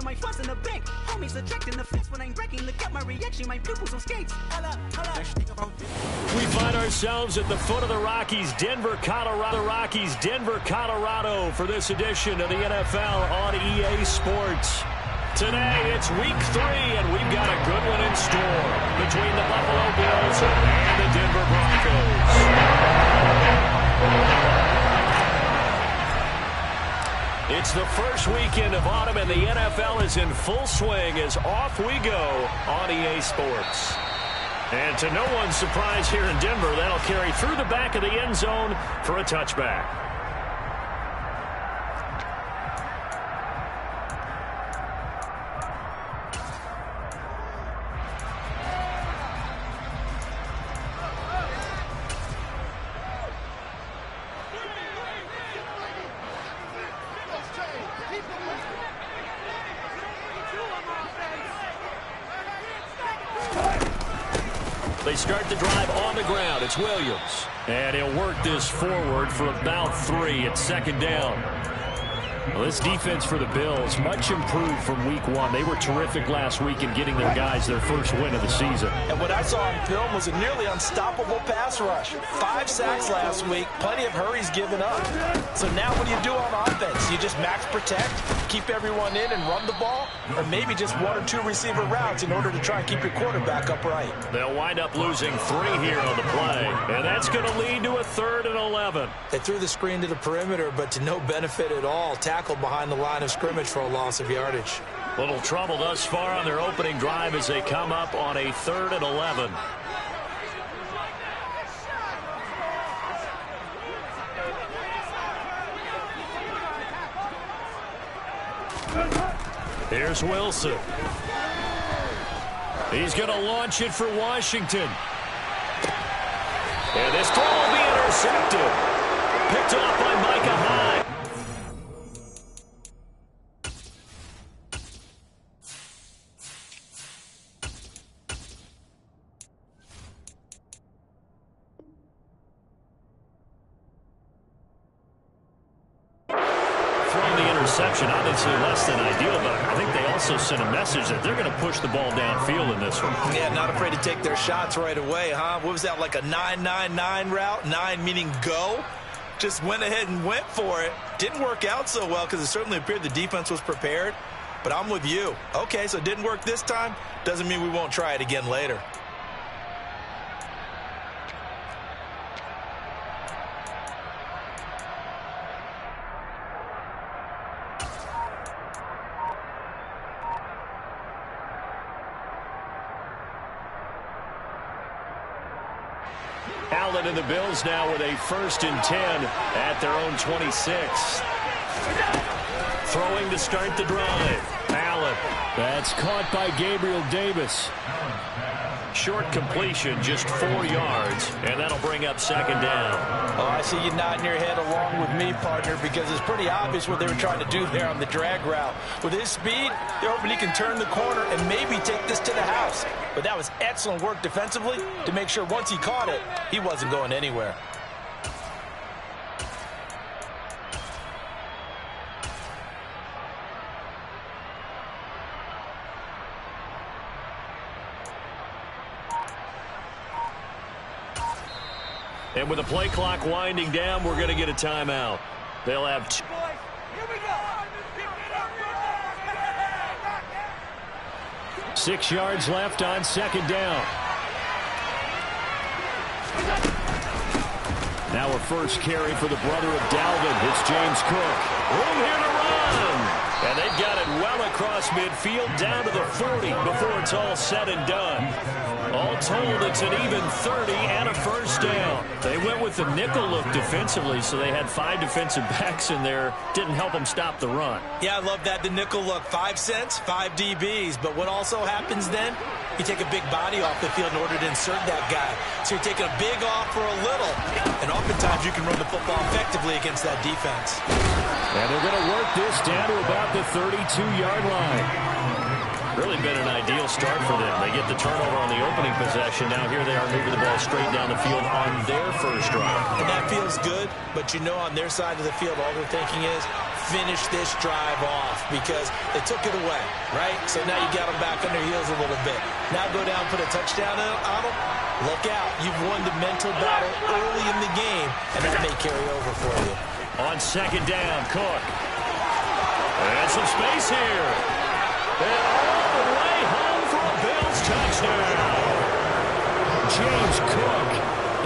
my funds in the bank. Homies attracting the fence when I'm breaking. Look at my reaction, my pupils on skates. We find ourselves at the foot of the Rockies, Denver, Colorado, for this edition of the NFL on EA Sports. Today, it's week 3, and we've got a good one in store between the Buffalo Bills and the Denver Broncos. It's the first weekend of autumn, and the NFL is in full swing as off we go on EA Sports. And to no one's surprise here in Denver, that'll carry through the back of the end zone for a touchback. They start the drive on the ground. It's Williams. And he'll work this forward for about 3 at second down. Well, this defense for the Bills, much improved from week 1. They were terrific last week in getting their guys their first win of the season. And what I saw on film was a nearly unstoppable pass rush. 5 sacks last week, plenty of hurries given up. So now what do you do on offense? You just max protect, keep everyone in and run the ball, or maybe just 1 or 2 receiver routes in order to try and keep your quarterback upright. They'll wind up losing 3 here on the play, and that's going to lead to a 3rd and 11. They threw the screen to the perimeter, but to no benefit at all. Tackled behind the line of scrimmage for a loss of yardage. Little trouble thus far on their opening drive as they come up on a 3rd and 11. Here's Wilson. He's going to launch it for Washington. And this throw will be intercepted. Picked off by Micah Hyde. Obviously less than ideal, but I think they also sent a message that they're going to push the ball downfield in this one. Yeah, not afraid to take their shots right away, huh? What was that, like a 9-9-9 route? 9 meaning go? Just went ahead and went for it. Didn't work out so well because it certainly appeared the defense was prepared, but I'm with you. Okay, so it didn't work this time. Doesn't mean we won't try it again later. Allen and the Bills now with a 1st and 10 at their own 26. Throwing to start the drive. Allen. That's caught by Gabriel Davis. Short completion, just 4 yards, and that'll bring up 2nd down. Oh, I see you nodding your head along with me, partner, because it's pretty obvious what they were trying to do there on the drag route. With his speed, they're hoping he can turn the corner and maybe take this to the house. But that was excellent work defensively to make sure once he caught it, he wasn't going anywhere. And with the play clock winding down, we're going to get a timeout. They'll have 2. Here we go. 6 yards left on 2nd down. Now a first carry for the brother of Dalvin. It's James Cook. Room here to run. And they've got it well across midfield down to the 40 before it's all said and done. All told, it's an even 30 and a 1st down. They went with the nickel look defensively, so they had 5 defensive backs in there. Didn't help them stop the run. Yeah, I love that, the nickel look. 5 cents, 5 DBs. But what also happens then? You take a big body off the field in order to insert that guy. So you're taking a big off for a little. And oftentimes you can run the football effectively against that defense. And they're going to work this down to about the 32-yard line. Really been an ideal start for them. They get the turnover on the opening possession. Now here they are moving the ball straight down the field on their first drive. And that feels good, but you know on their side of the field all they're thinking is finish this drive off because they took it away, right? So now you got them back on their heels a little bit. Now go down, put a touchdown on them. Look out. You've won the mental battle early in the game, and that may carry over for you. On second down, Cook. And some space here. And all the way home for a Bills touchdown. James Cook,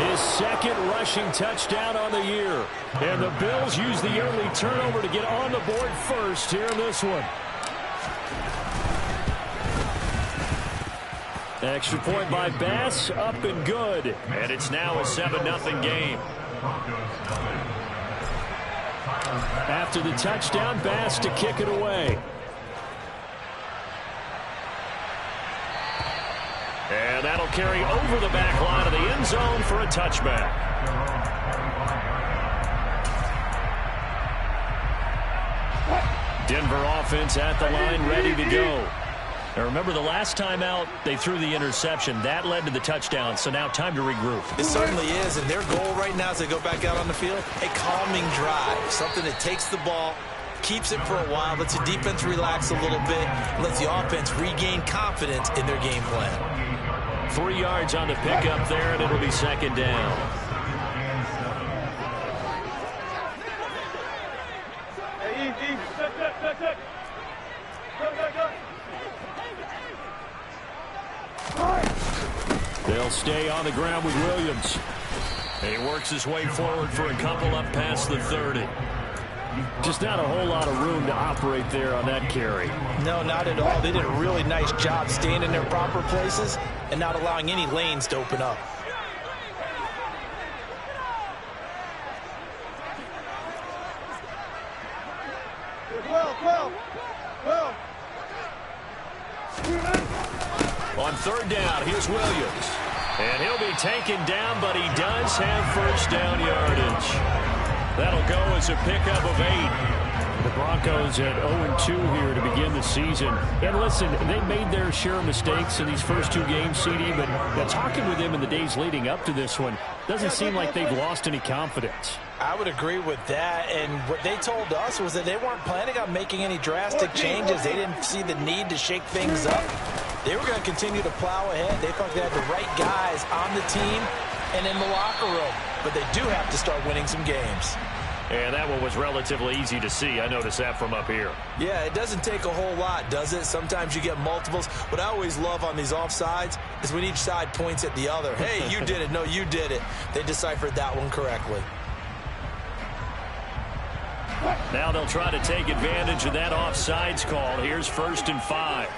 his second rushing touchdown on the year. And the Bills use the early turnover to get on the board first here in this one. Extra point by Bass, up and good. And it's now a 7-0 game. After the touchdown, Bass to kick it away. And that'll carry over the back line of the end zone for a touchback. Denver offense at the line, ready to go. Now remember, the last time out, they threw the interception. That led to the touchdown, so now time to regroup. It certainly is, and their goal right now as they go back out on the field, a calming drive, something that takes the ball, keeps it for a while, lets the defense relax a little bit, lets the offense regain confidence in their game plan. 3 yards on the pickup there, and it'll be second down. They'll stay on the ground with Williams. And he works his way forward for a couple up past the 30. Just not a whole lot of room to operate there on that carry. No, not at all. They did a really nice job staying in their proper places and not allowing any lanes to open up. On third down, here's Williams. And he'll be taken down, but he does have first down yardage. That'll go as a pickup of 8. The Broncos at 0-2 here to begin the season. And listen, they made their share of mistakes in these first 2 games, CD, but talking with them in the days leading up to this one, doesn't seem like they've lost any confidence. I would agree with that, and what they told us was that they weren't planning on making any drastic changes. They didn't see the need to shake things up. They were going to continue to plow ahead. They thought they had the right guys on the team and in the locker room, but they do have to start winning some games. And that one was relatively easy to see. I noticed that from up here. Yeah, it doesn't take a whole lot, does it? Sometimes you get multiples. What I always love on these offsides is when each side points at the other. Hey, you did it. No, you did it. They deciphered that one correctly. Now they'll try to take advantage of that offsides call. Here's 1st and 5.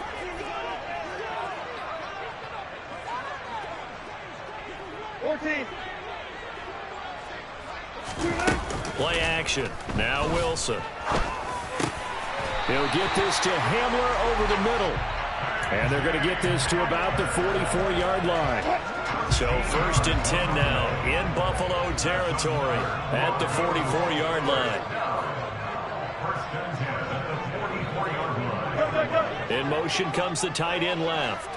Play action. Now Wilson. He'll get this to Hamler over the middle. And they're going to get this to about the 44-yard line. So 1st and 10 now in Buffalo territory at the 44-yard line. In motion comes the tight end left.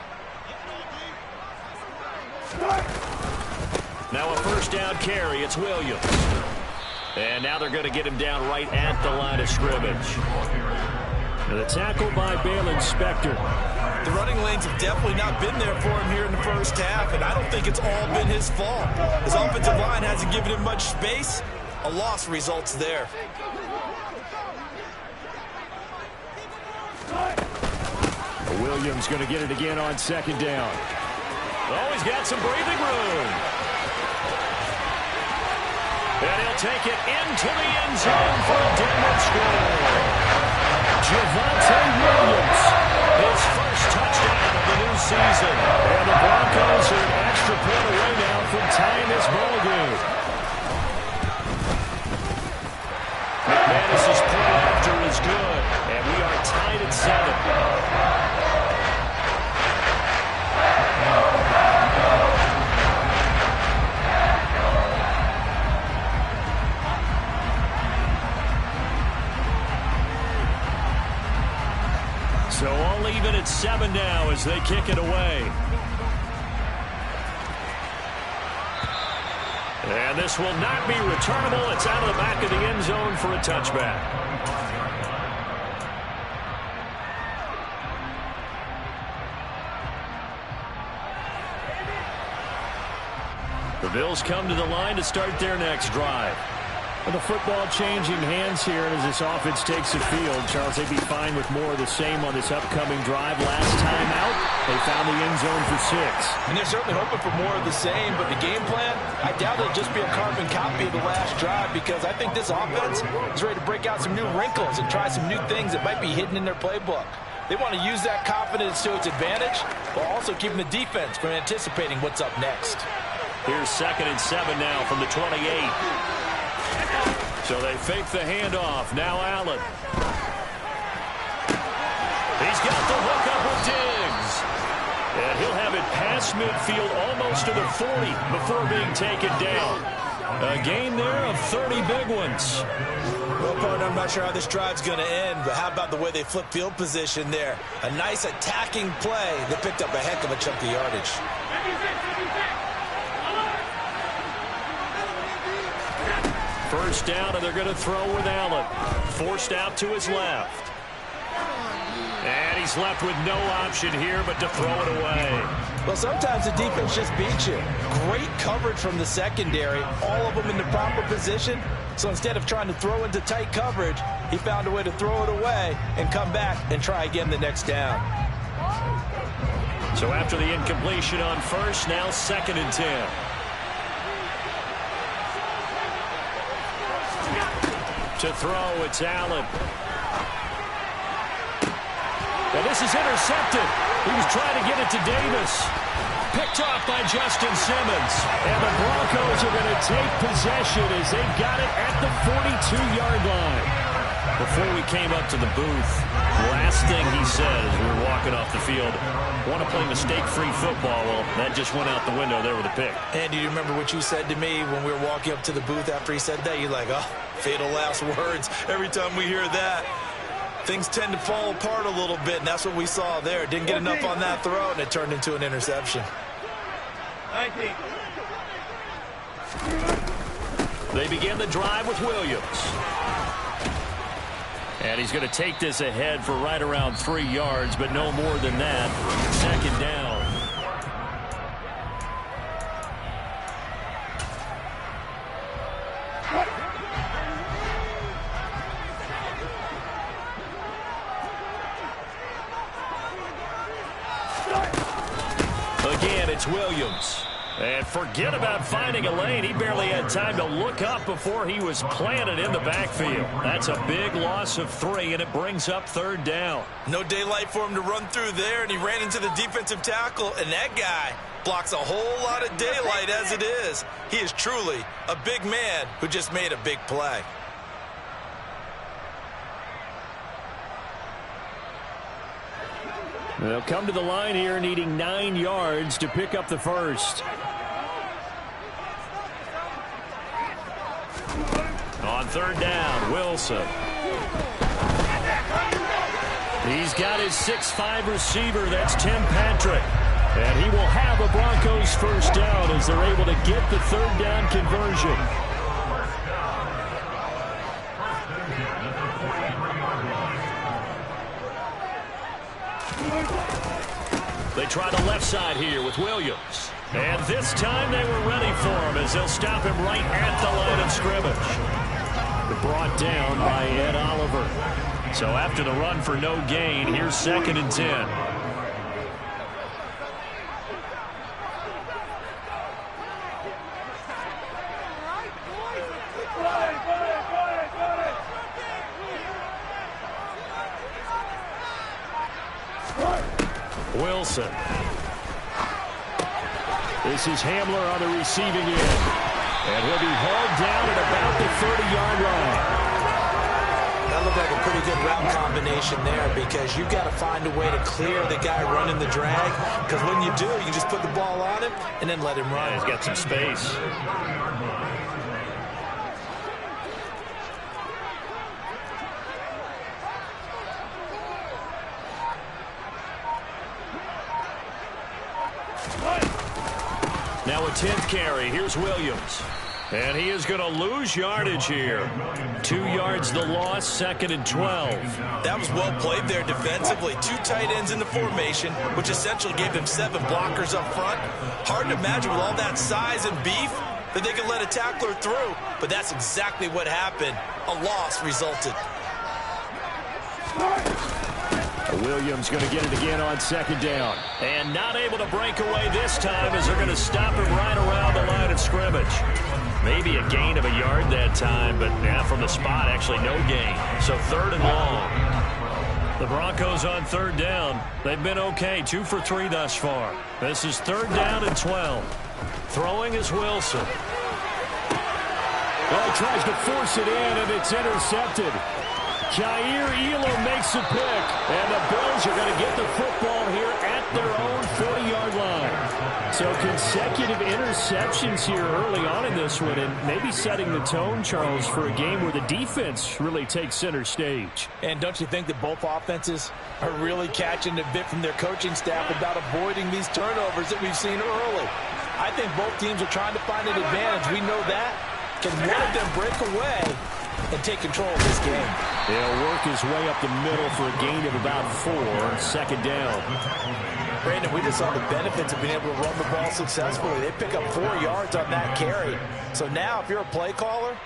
Now a first down carry. It's Williams. And now they're going to get him down right at the line of scrimmage. And the tackle by Balen Spector. The running lanes have definitely not been there for him here in the first half, and I don't think it's all been his fault. His offensive line hasn't given him much space. A loss results there. Williams going to get it again on second down. Oh, he's got some breathing room. And he'll take it into the end zone for a Denver score. Javonte Williams, his first touchdown of the new season. And the Broncos are an extra point away now from tying this ball game. McManus's point after is good, and we are tied at 7. So all even at 7 now as they kick it away. And this will not be returnable. It's out of the back of the end zone for a touchback. The Bills come to the line to start their next drive. With the football changing hands here, and as this offense takes the field, Charles, they'd be fine with more of the same on this upcoming drive. Last time out, they found the end zone for 6. And they're certainly hoping for more of the same, but the game plan, I doubt it'll just be a carbon copy of the last drive, because I think this offense is ready to break out some new wrinkles and try some new things that might be hidden in their playbook. They want to use that confidence to its advantage, while also keeping the defense from anticipating what's up next. Here's 2nd and 7 now from the 28. So they fake the handoff. Now Allen. He's got the hook up with Diggs. And he'll have it past midfield almost to the 40 before being taken down. A gain there of 30 big ones. Well, partner, I'm not sure how this drive's going to end, but how about the way they flip field position there? A nice attacking play that picked up a heck of a chunk of yardage. First down, and they're going to throw with Allen. Forced out to his left. And he's left with no option here but to throw it away. Well, sometimes the defense just beats you. Great coverage from the secondary, all of them in the proper position. So instead of trying to throw into tight coverage, he found a way to throw it away and come back and try again the next down. So after the incompletion on first, now 2nd and 10. To throw, it's Allen. And this is intercepted. He was trying to get it to Davis. Picked off by Justin Simmons. And the Broncos are going to take possession as they got it at the 42-yard line. Before we came up to the booth, last thing he said as we were walking off the field, want to play mistake-free football. Well, that just went out the window there with a pick. Andy, do you remember what you said to me when we were walking up to the booth after he said that? You're like, oh, fatal last words. Every time we hear that, things tend to fall apart a little bit, and that's what we saw there. Didn't get enough on that throw, and it turned into an interception. They begin the drive with Williams. And he's going to take this ahead for right around 3 yards, but no more than that. 2nd down. Again, it's Williams. And forget about finding a lane. He barely had time to look up before he was planted in the backfield. That's a big loss of 3, and it brings up 3rd down. No daylight for him to run through there, and he ran into the defensive tackle, and that guy blocks a whole lot of daylight as it is. He is truly a big man who just made a big play. They'll come to the line here needing 9 yards to pick up the first. On 3rd down, Wilson. He's got his 6'5" receiver. That's Tim Patrick. And he will have a Broncos first down as they're able to get the 3rd down conversion. They try the left side here with Williams. And this time they were ready for him as they'll stop him right at the line of scrimmage. Brought down by Ed Oliver. So after the run for no gain, here's 2nd and 10. Wilson. This is Hamler on the receiving end. And he'll be hauled down at about the 30-yard line. That looked like a pretty good route combination there, because you've got to find a way to clear the guy running the drag. Because when you do, you just put the ball on him and then let him run. Yeah, he's got some space. Now a 10th carry. Here's Williams. And he is going to lose yardage here. 2 yards the loss, 2nd and 12. That was well played there defensively. 2 tight ends in the formation, which essentially gave them 7 blockers up front. Hard to imagine with all that size and beef that they could let a tackler through, but that's exactly what happened. A loss resulted. Williams going to get it again on 2nd down. And not able to break away this time as they're going to stop him right around the line of scrimmage. Maybe a gain of a yard that time, but yeah, from the spot, actually no gain. So 3rd and long. The Broncos on 3rd down. They've been okay, 2 for 3 thus far. This is 3rd down and 12. Throwing is Wilson. Well, he tries to force it in, and it's intercepted. Jair Elam makes the pick, and the Bills are going to get the football here at their own 40-yard line. So consecutive interceptions here early on in this one, and maybe setting the tone, Charles, for a game where the defense really takes center stage. And don't you think that both offenses are really catching a bit from their coaching staff about avoiding these turnovers that we've seen early? I think both teams are trying to find an advantage. We know that. Can one of them break away and take control of this game? He'll work his way up the middle for a gain of about 4, 2nd down. Brandon, we just saw the benefits of being able to run the ball successfully. They pick up 4 yards on that carry. So now if you're a play caller,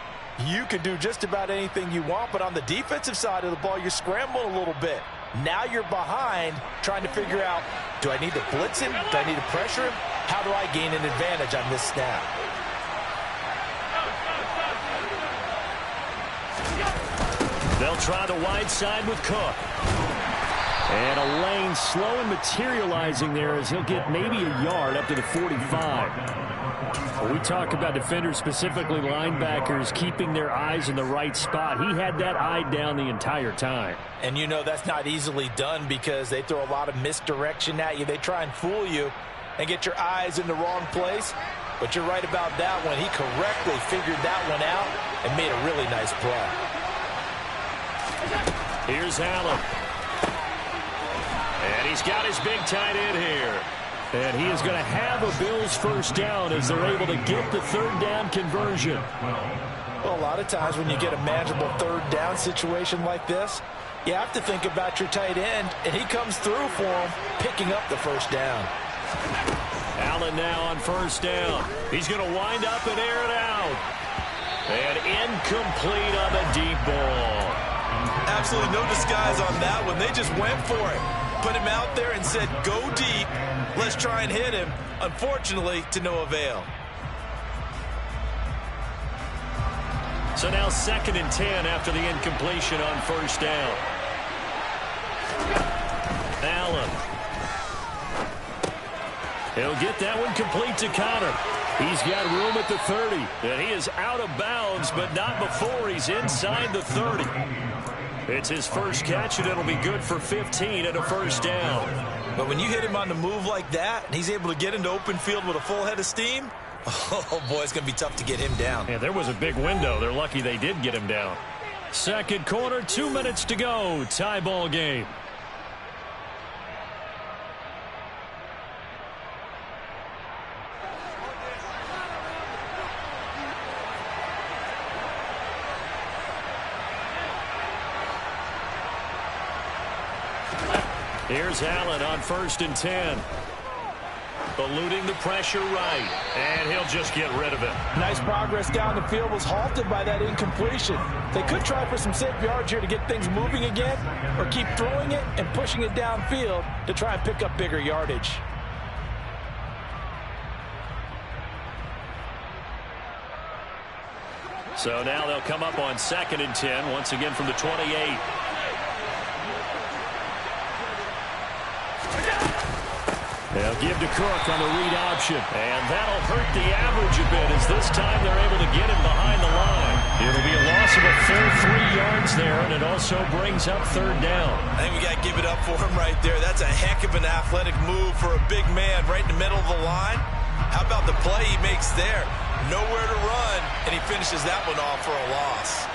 you can do just about anything you want. But on the defensive side of the ball, you're scrambling a little bit. Now you're behind trying to figure out, do I need to blitz him? Do I need to pressure him? How do I gain an advantage on this snap? They'll try the wide side with Cook. And a lane slow and materializing there as he'll get maybe a yard up to the 45. When we talk about defenders, specifically linebackers, keeping their eyes in the right spot, he had that eye down the entire time. And you know that's not easily done because they throw a lot of misdirection at you. They try and fool you and get your eyes in the wrong place. But you're right about that one. He correctly figured that one out and made a really nice play. Here's Allen. And he's got his big tight end here. And he is going to have a Bills first down as they're able to get the 3rd down conversion. Well, a lot of times when you get a manageable 3rd down situation like this, you have to think about your tight end, and he comes through for him, picking up the first down. Allen now on 1st down. He's going to wind up and air it out. And incomplete on the deep ball. Absolutely no disguise on that one. They just went for it. Put him out there and said, go deep. Let's try and hit him. Unfortunately, to no avail. So now 2nd and 10 after the incompletion on 1st down. Allen. He'll get that one complete to Connor. He's got room at the 30. And he is out of bounds, but not before he's inside the 30. It's his first catch, and it'll be good for 15 and a first down. But when you hit him on the move like that, and he's able to get into open field with a full head of steam, oh, boy, it's going to be tough to get him down. Yeah, there was a big window. They're lucky they did get him down. 2nd quarter, 2 minutes to go. Tie ball game. Here's Allen on 1st and 10. Eluding the pressure right. And he'll just get rid of it. Nice progress down the field, was halted by that incompletion. They could try for some safe yards here to get things moving again, or keep throwing it and pushing it downfield to try and pick up bigger yardage. So now they'll come up on 2nd and 10, once again from the 28. They'll give to Cook on the read option. And that'll hurt the average a bit as this time they're able to get him behind the line. It'll be a loss of a full 3 yards there, and it also brings up 3rd down. I think we got to give it up for him right there. That's a heck of an athletic move for a big man right in the middle of the line. How about the play he makes there? Nowhere to run, and he finishes that one off for a loss.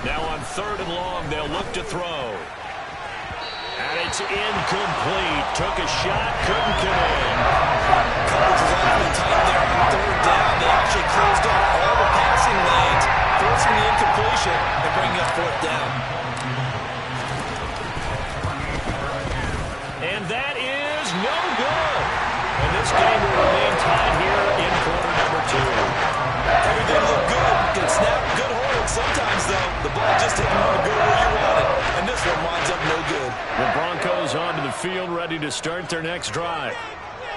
Now on 3rd and long, they'll look to throw. And it's incomplete. Took a shot, couldn't connect. Coverage was awfully tight there on third down. They actually closed off all the passing lanes, forcing the incompletion and bringing up fourth down. And that is no good. And this game will remain tied here in quarter number 2. Everything looked good. Good snap, good hold. Sometimes, though, the ball just didn't want to go where you want it. And this one winds up no good. The Broncos onto the field, ready to start their next drive.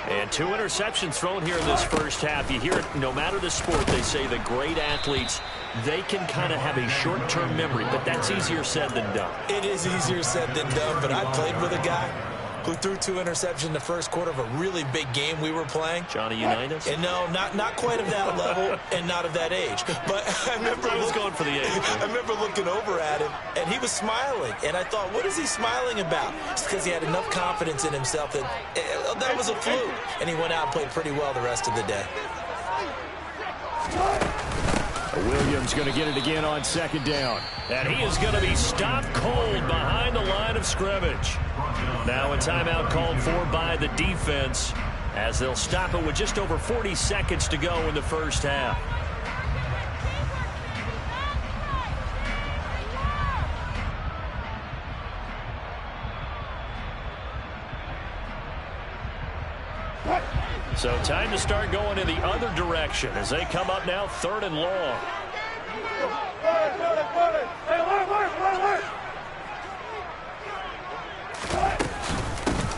And 2 interceptions thrown here in this first half. You hear it, no matter the sport, they say the great athletes, they can kind of have a short-term memory, but that's easier said than done. It is easier said than done, but I played with a guy who threw 2 interceptions in the first quarter of a really big game we were playing. Johnny Unitas? And no, not quite of that level and not of that age. But I remember going for the age. I remember looking over at him, and he was smiling. And I thought, what is he smiling about? It's because he had enough confidence in himself that that was a fluke. And he went out and played pretty well the rest of the day. Williams going to get it again on second down. And he is going to be stopped cold behind the line of scrimmage. Now a timeout called for by the defense as they'll stop it with just over 40 seconds to go in the first half. So time to start going in the other direction as they come up now 3rd and long.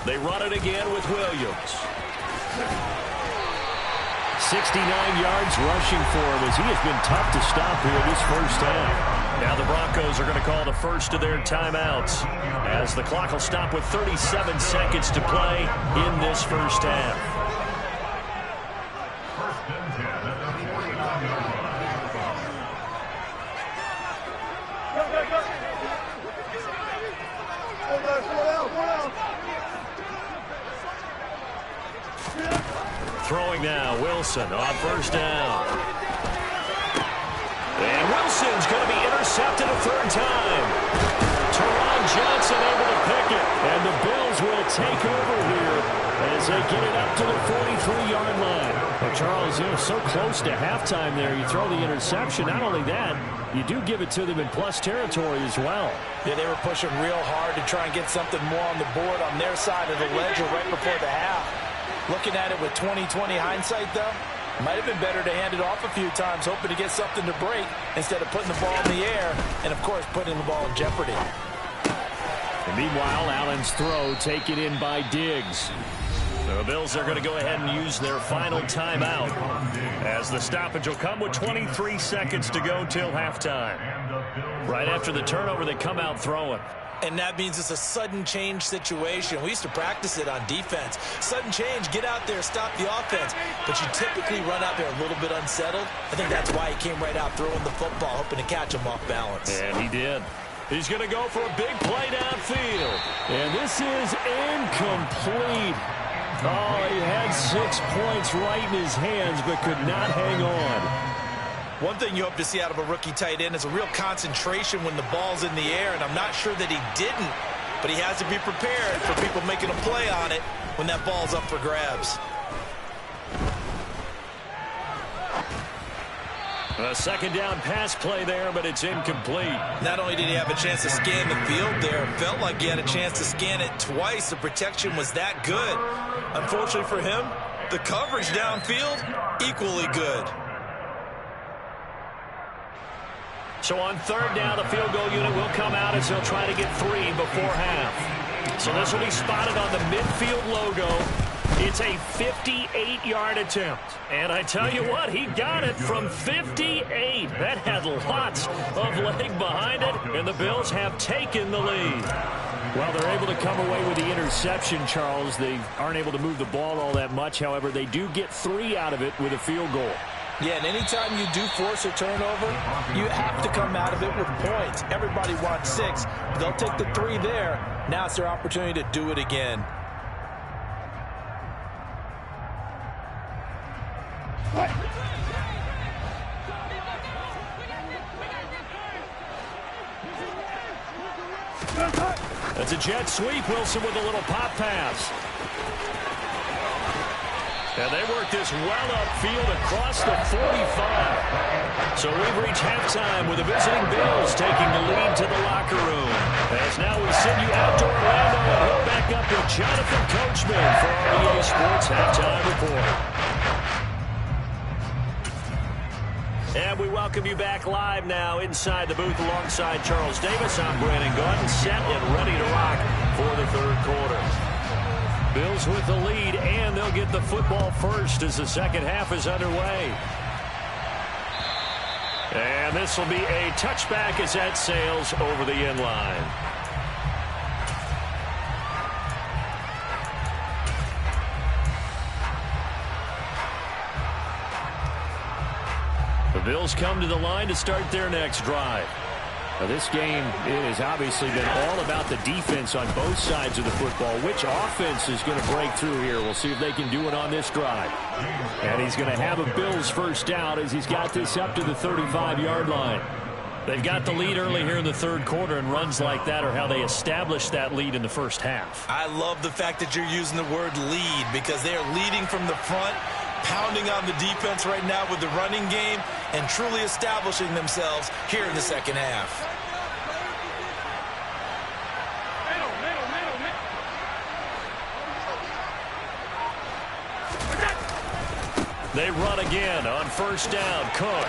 They run it again with Williams. 69 yards rushing for him as he has been tough to stop here this first half. Now the Broncos are going to call the first of their timeouts as the clock will stop with 37 seconds to play in this first half. Throwing now, Wilson on first down. And Wilson's going to be intercepted a 3rd time. Teron Johnson able to pick it. And the Bills will take over here as they get it up to the 43-yard line. Well, Charles, so close to halftime there. You throw the interception. Not only that, you do give it to them in plus territory as well. Yeah, they were pushing real hard to try and get something more on the board on their side of the ledger right before the half. Looking at it with 20/20 hindsight, though, might have been better to hand it off a few times, hoping to get something to break instead of putting the ball in the air and, of course, putting the ball in jeopardy. And meanwhile, Allen's throw taken in by Diggs. The Bills are going to go ahead and use their final timeout as the stoppage will come with 23 seconds to go till halftime. Right after the turnover, they come out throwing. And that means it's a sudden change situation. We used to practice it on defense. Sudden change, get out there, stop the offense. But you typically run out there a little bit unsettled. I think that's why he came right out throwing the football, hoping to catch him off balance. And he did. He's going to go for a big play downfield. And this is incomplete. Oh, he had 6 points right in his hands, but could not hang on. One thing you hope to see out of a rookie tight end is a real concentration when the ball's in the air, and I'm not sure that he didn't, but he has to be prepared for people making a play on it when that ball's up for grabs. A 2nd down pass play there, but it's incomplete. Not only did he have a chance to scan the field there, it felt like he had a chance to scan it twice. The protection was that good. Unfortunately for him, the coverage downfield, equally good. So on 3rd down, the field goal unit will come out as they'll try to get 3 before half. So this will be spotted on the midfield logo. It's a 58-yard attempt. And I tell you what, he got it from 58. That had lots of leg behind it, and the Bills have taken the lead. Well, they're able to come away with the interception, Charles. They aren't able to move the ball all that much. However, they do get 3 out of it with a field goal. Yeah, and anytime you do force a turnover, you have to come out of it with points. Everybody wants 6. They'll take the 3 there. Now it's their opportunity to do it again. That's a jet sweep. Wilson with a little pop pass. And they work this well upfield across the 45. So we've reached halftime with the visiting Bills taking the lead to the locker room. As now we send you out to Orlando and hook back up with Jonathan Coachman for our EA Sports Halftime Report. And we welcome you back live now inside the booth alongside Charles Davis. I'm Brandon Gordon, set and ready to rock for the third quarter. Bills with the lead, and they'll get the football first as the second half is underway. And this will be a touchback as that sails over the end line. The Bills come to the line to start their next drive. Now, this game has obviously been all about the defense on both sides of the football. Which offense is going to break through here? We'll see if they can do it on this drive. And he's going to have a Bills first down as he's got this up to the 35-yard line. They've got the lead early here in the third quarter, and runs like that are how they established that lead in the first half. I love the fact that you're using the word lead because they are leading from the front, pounding on the defense right now with the running game and truly establishing themselves here in the second half. They run again on first down. Cook.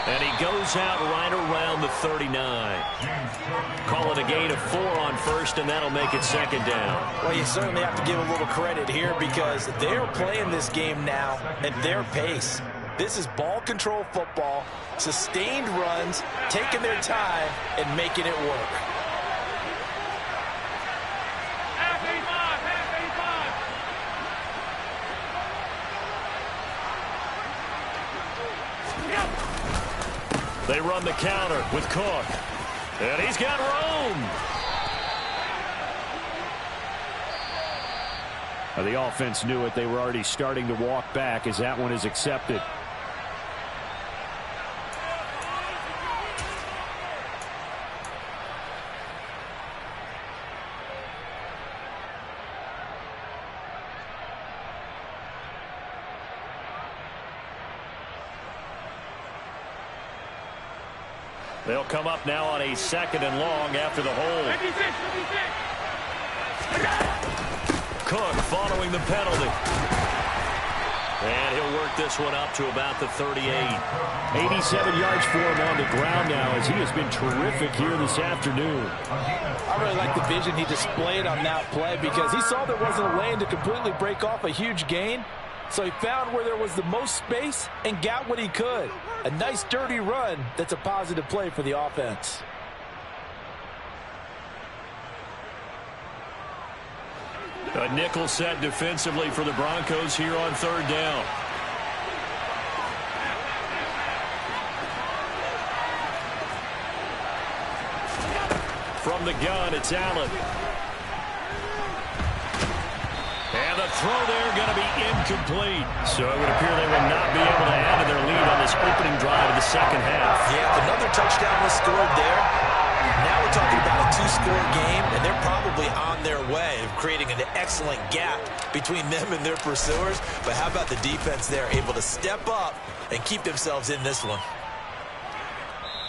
And he goes out right around the 39. Call it a gain of 4 on first, and that'll make it second down. Well, you certainly have to give a little credit here because they're playing this game now at their pace. This is ball control football, sustained runs, taking their time, and making it work. They run the counter with Cook. And he's got room. The offense knew it. They were already starting to walk back as that one is accepted. They'll come up now on a second and long after the hold. Cook following the penalty. And he'll work this one up to about the 38. 87 yards for him on the ground now as he has been terrific here this afternoon. I really like the vision he displayed on that play because he saw there wasn't a lane to completely break off a huge gain. So he found where there was the most space and got what he could. A nice dirty run that's a positive play for the offense. A nickel set defensively for the Broncos here on third down. From the gun, it's Allen. And the throw there going to be incomplete. So it would appear they will not be able to add to their lead on this opening drive of the second half. Yeah, if another touchdown was scored there, now we're talking about a two-score game, and they're probably on their way of creating an excellent gap between them and their pursuers. But how about the defense there, able to step up and keep themselves in this one?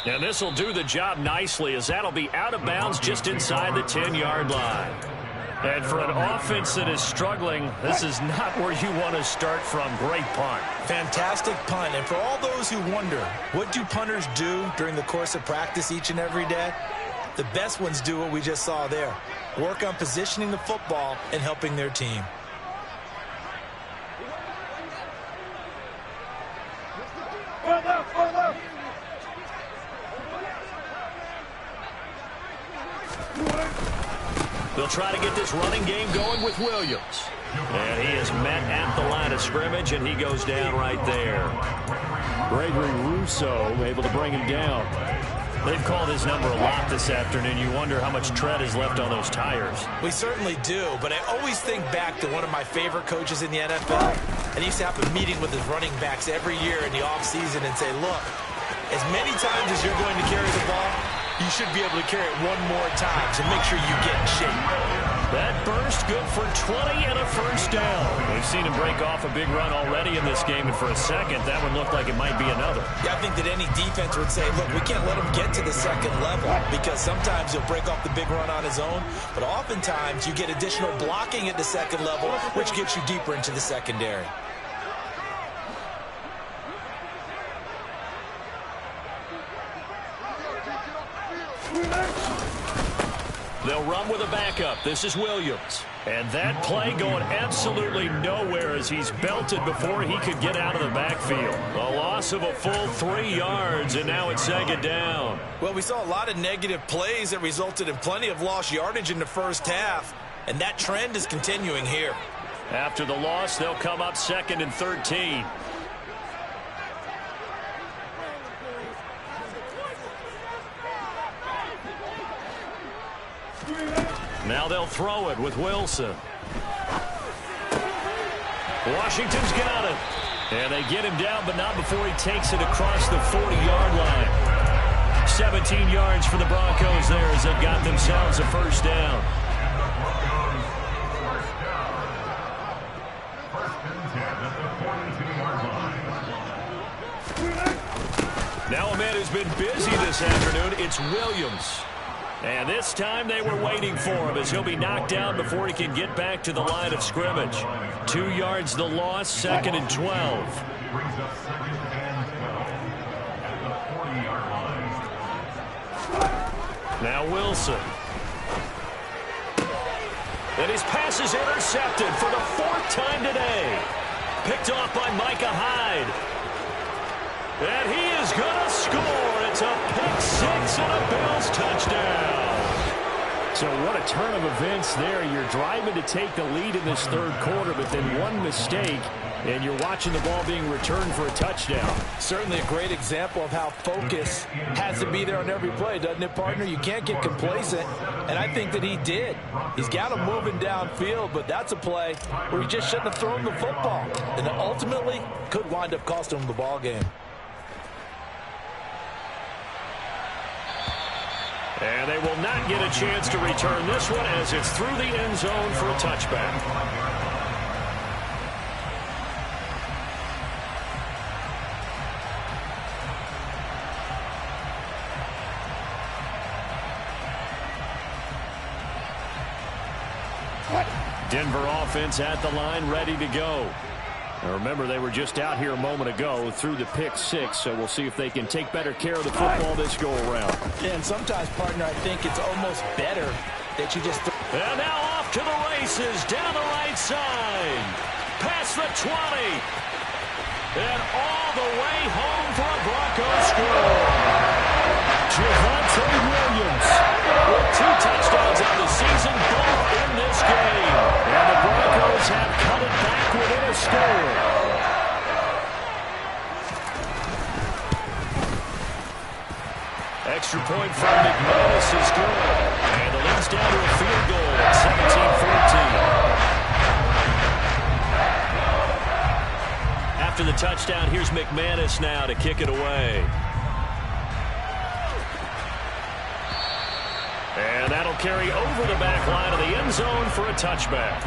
And this will do the job nicely as that'll be out of bounds just inside the 10-yard line. And for an offense that is struggling, this is not where you want to start from. Great punt. Fantastic punt. And for all those who wonder, what do punters do during the course of practice each and every day? The best ones do what we just saw there. Work on positioning the football and helping their team. They'll try to get this running game going with Williams. And he is met at the line of scrimmage, and he goes down right there. Gregory Rousseau able to bring him down. They've called his number a lot this afternoon. You wonder how much tread is left on those tires. We certainly do, but I always think back to one of my favorite coaches in the NFL. And he used to have a meeting with his running backs every year in the offseason and say, look, as many times as you're going to carry the ball, you should be able to carry it one more time to make sure you get in shape. That burst good for 20 and a first down. We've seen him break off a big run already in this game, and for a second, that one looked like it might be another. Yeah, I think that any defense would say, look, we can't let him get to the second level because sometimes he'll break off the big run on his own, but oftentimes you get additional blocking at the second level, which gets you deeper into the secondary. They'll run with a backup. This is Williams. And that play going absolutely nowhere as he's belted before he could get out of the backfield. A loss of a full 3 yards, and now it's second down. Well, we saw a lot of negative plays that resulted in plenty of lost yardage in the first half, and that trend is continuing here. After the loss, they'll come up 2nd and 13. Now they'll throw it with Wilson. Washington's got it. And they get him down, but not before he takes it across the 40-yard line. 17 yards for the Broncos there as they've got themselves a first down. Now a man who's been busy this afternoon, it's Williams. And this time they were waiting for him as he'll be knocked down before he can get back to the line of scrimmage. 2 yards the loss, 2nd and 12. Now Wilson. And his pass is intercepted for the 4th time today. Picked off by Micah Hyde. And he is going to score. It's a pick 6 and a Bills touchdown. So what a turn of events there. You're driving to take the lead in this 3rd quarter, but then one mistake, and you're watching the ball being returned for a touchdown. Certainly a great example of how focus has to be there on every play, doesn't it, partner? You can't get complacent, and I think that he did. He's got him moving downfield, but that's a play where he just shouldn't have thrown the football, and it ultimately could wind up costing him the ball game. And they will not get a chance to return this one as it's through the end zone for a touchback. Denver offense at the line, ready to go. Now remember, they were just out here a moment ago through the pick 6, so we'll see if they can take better care of the football this go-around. Yeah, and sometimes, partner, I think it's almost better that you just... And now off to the races, down the right side. Past the 20. And all the way home for a Broncos score. Javonte Williams with 2 touchdowns on the season, both in this game. And the Broncos have cut it back within a score. Extra point from McManus is good. And the lead's down to a field goal at 17-14. After the touchdown, here's McManus now to kick it away. And that'll carry over the back line of the end zone for a touchback.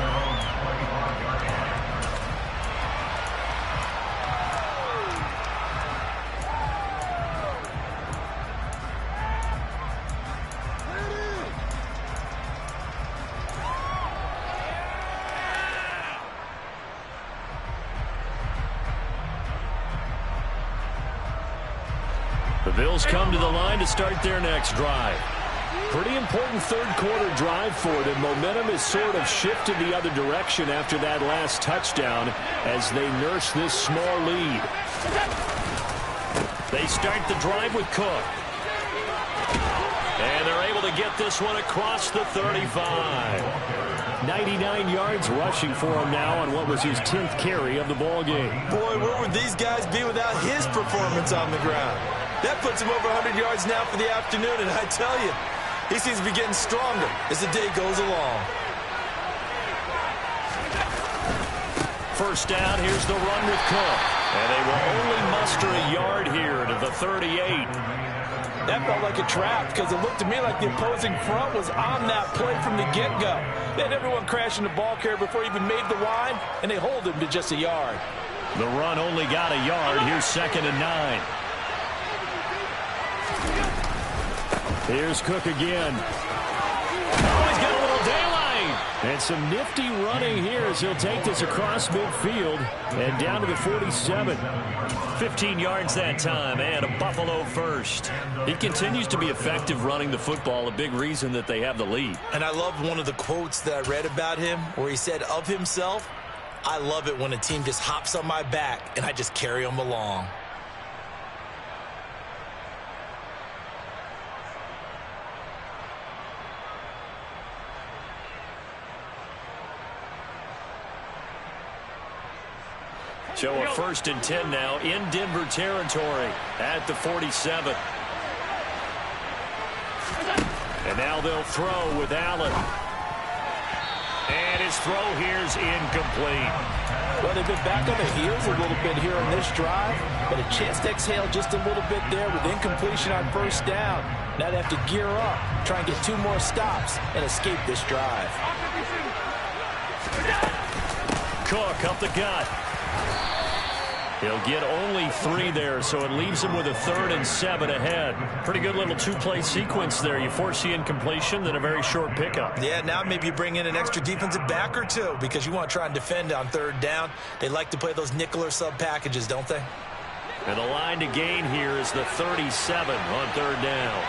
The Bills come to the line to start their next drive. Pretty important 3rd quarter drive for them. Momentum is sort of shifted the other direction after that last touchdown as they nurse this small lead. They start the drive with Cook. And they're able to get this one across the 35. 99 yards rushing for him now on what was his 10th carry of the ball game. Boy, where would these guys be without his performance on the ground? That puts him over 100 yards now for the afternoon, and I tell you, he seems to be getting stronger as the day goes along. First down, here's the run with Cook. And they will only muster a yard here to the 38. That felt like a trap because it looked to me like the opposing front was on that play from the get-go. They had everyone crashing the ball carrier before he even made the line, and they hold him to just a yard. The run only got a yard. Here's 2nd and 9. Here's Cook again. Oh, he's got a little daylight. And some nifty running here as he'll take this across midfield and down to the 47. 15 yards that time and a Buffalo first. He continues to be effective running the football, a big reason that they have the lead. And I love one of the quotes that I read about him where he said of himself, "I love it when a team just hops on my back and I just carry them along." So a 1st and 10 now in Denver territory at the 47. And now they'll throw with Allen. And his throw here's incomplete. Well, they've been back on their heels a little bit here on this drive, but a chance to exhale just a little bit there with incompletion on 1st down. Now they have to gear up, try and get 2 more stops, and escape this drive. Cook up the gut. He'll get only 3 there, so it leaves him with a 3rd and 7 ahead. Pretty good little 2-play sequence there. You force the incompletion, then a very short pickup. Yeah, now maybe you bring in an extra defensive back or 2 because you want to try and defend on 3rd down. They like to play those nickel or sub packages, don't they? And the line to gain here is the 37 on 3rd down.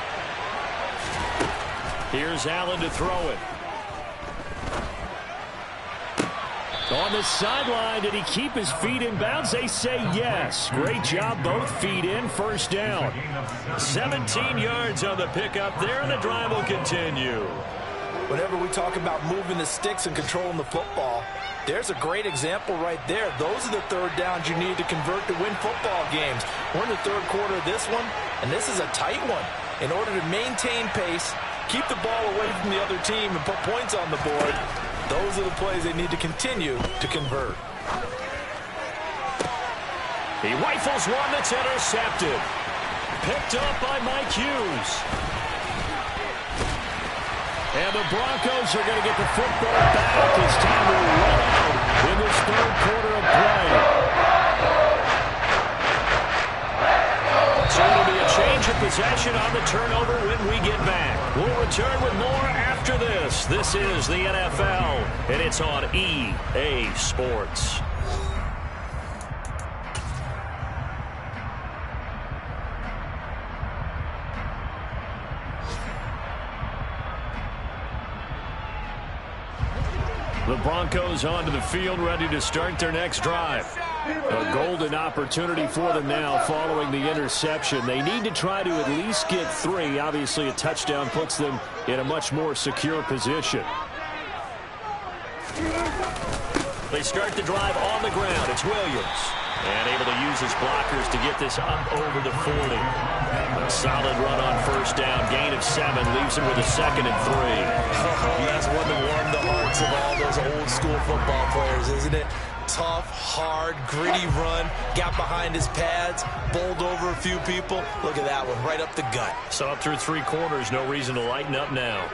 Here's Allen to throw it. On the sideline, did he keep his feet in bounds? They say yes. Great job, both feet in, 1st down. 17 yards on the pickup there, and the drive will continue. Whenever we talk about moving the sticks and controlling the football, there's a great example right there. Those are the 3rd downs you need to convert to win football games. We're in the 3rd quarter of this one, and this is a tight one. In order to maintain pace, keep the ball away from the other team, and put points on the board, those are the plays they need to continue to convert. He rifles one that's intercepted. Picked up by Mike Hughes. And the Broncos are going to get the football back. It's time to run out in this 3rd quarter of play. So it'll be a change of possession on the turnover when we get back. We'll return with more after this. This is the NFL, and it's on EA Sports. The Broncos onto the field, ready to start their next drive. A golden opportunity for them now following the interception. They need to try to at least get 3. Obviously, a touchdown puts them in a much more secure position. They start the drive on the ground. It's Williams. And able to use his blockers to get this up over the 40. A solid run on 1st down. Gain of 7 leaves him with a 2nd and 3. Oh, that's one that warmed the hearts of all those old school football players, isn't it? Tough, hard, gritty run. Got behind his pads, bowled over a few people. Look at that one, right up the gut. So up through 3 quarters, no reason to lighten up now.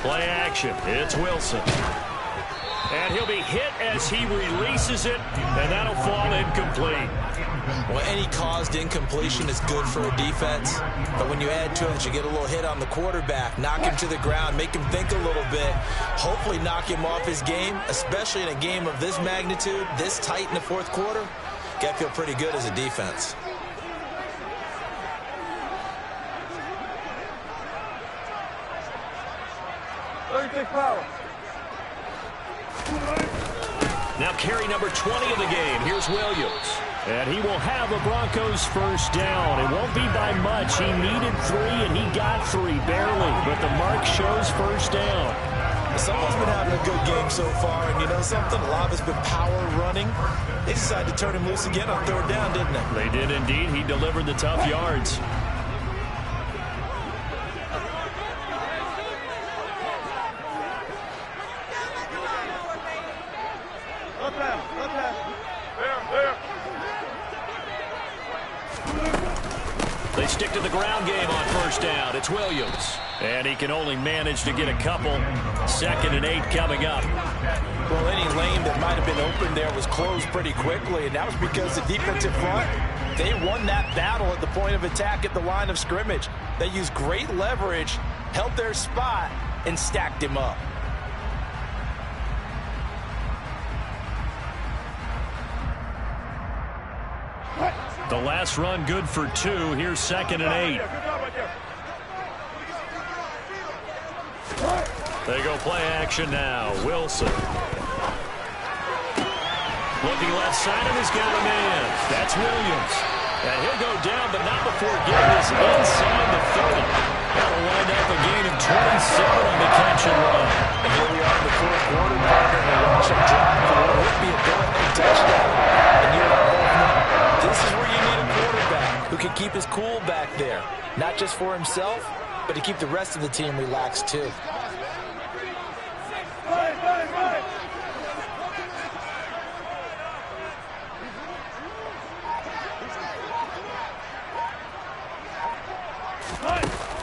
Play action. It's Wilson. And he'll be hit as he releases it, and that'll fall incomplete. Well, any caused incompletion is good for a defense, but when you add to it that you get a little hit on the quarterback, knock him to the ground, make him think a little bit, hopefully knock him off his game, especially in a game of this magnitude, this tight in the 4th quarter, got to feel pretty good as a defense. Now carry number 20 of the game. Here's Williams. And he will have a Broncos 1st down. It won't be by much. He needed 3, and he got 3, barely. But the mark shows 1st down. Someone's been having a good game so far, and you know something? A lot of it's been power running. They decided to turn him loose again on 3rd down, didn't they? They did indeed. He delivered the tough yards. stick to the ground game on first down. It's Williams. And he can only manage to get a couple. 2nd and 8 coming up. Well, any lane that might have been open there was closed pretty quickly, and that was because the defensive front, they won that battle at the point of attack at the line of scrimmage. They used great leverage, held their spot, and stacked him up. The last run good for 2. Here's 2nd and 8. They go play action now. Wilson. Looking left side, and he's got a man. That's Williams. And he'll go down, but not before getting this inside the 30. That'll wind up a gain of 27 on the catch and run. And here we are in the fourth quarter, partner, and a rushing drive for what would be a go-ahead touchdown. And you both know, this is where you need a quarterback who can keep his cool back there. Not just for himself, but to keep the rest of the team relaxed too.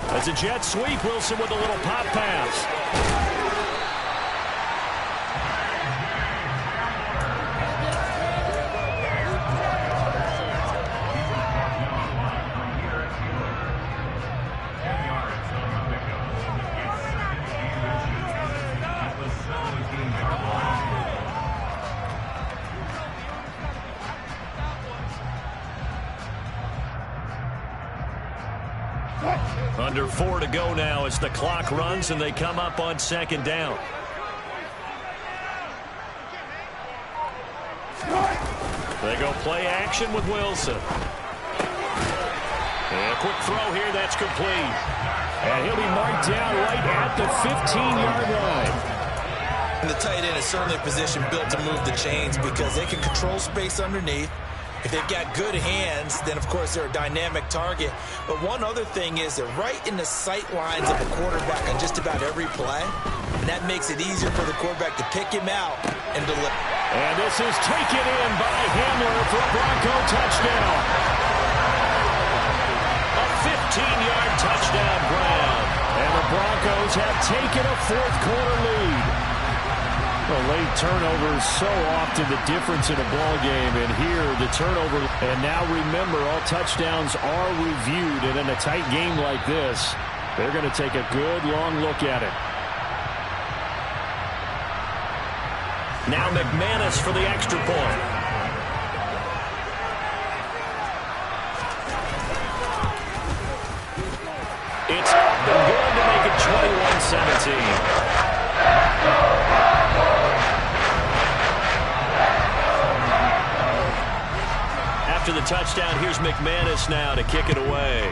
As a jet sweep, Wilson with a little pop pass. Under 4 to go now as the clock runs and they come up on 2nd down. They go play action with Wilson. And a quick throw here, that's complete. And he'll be marked down right at the 15-yard line. And the tight end is certainly a position built to move the chains because they can control space underneath. If they've got good hands, then, of course, they're a dynamic target. But one other thing is they're right in the sight lines of the quarterback on just about every play. And that makes it easier for the quarterback to pick him out and deliver. And this is taken in by Hamler for a Bronco touchdown. A 15-yard touchdown grab. And the Broncos have taken a fourth-quarter lead. A late turnover is so often the difference in a ball game, and here the turnover. And now remember, all touchdowns are reviewed, and in a tight game like this, they're going to take a good long look at it. Now McManus for the extra point. It's good to make it 21-17. After the touchdown, here's McManus now to kick it away.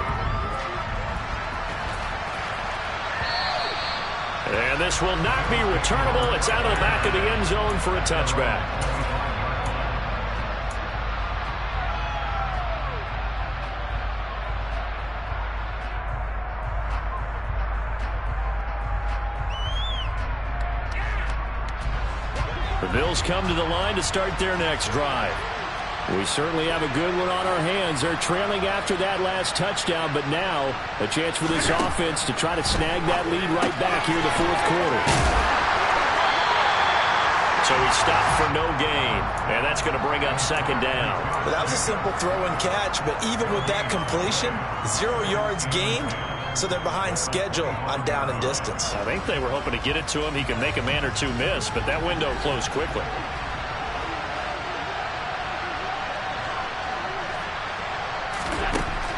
And this will not be returnable. It's out of the back of the end zone for a touchback. The Bills come to the line to start their next drive. We certainly have a good one on our hands. They're trailing after that last touchdown, but now a chance for this offense to try to snag that lead right back here in the fourth quarter. So he stopped for no gain, and that's going to bring up 2nd down. Well, that was a simple throw and catch, but even with that completion, 0 yards gained, so they're behind schedule on down and distance. I think they were hoping to get it to him. He can make a man or two miss, but that window closed quickly.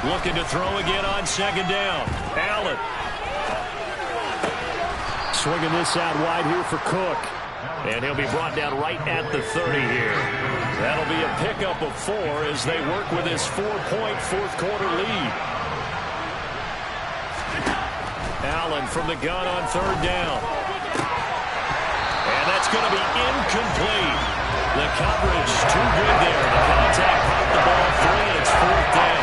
Looking to throw again on 2nd down. Allen. Swinging this out wide here for Cook. And he'll be brought down right at the 30 here. That'll be a pickup of 4 as they work with his 4-point fourth-quarter lead. Allen from the gun on 3rd down. And that's going to be incomplete. The coverage too good there. The contact popped the ball free, and it's 4th down.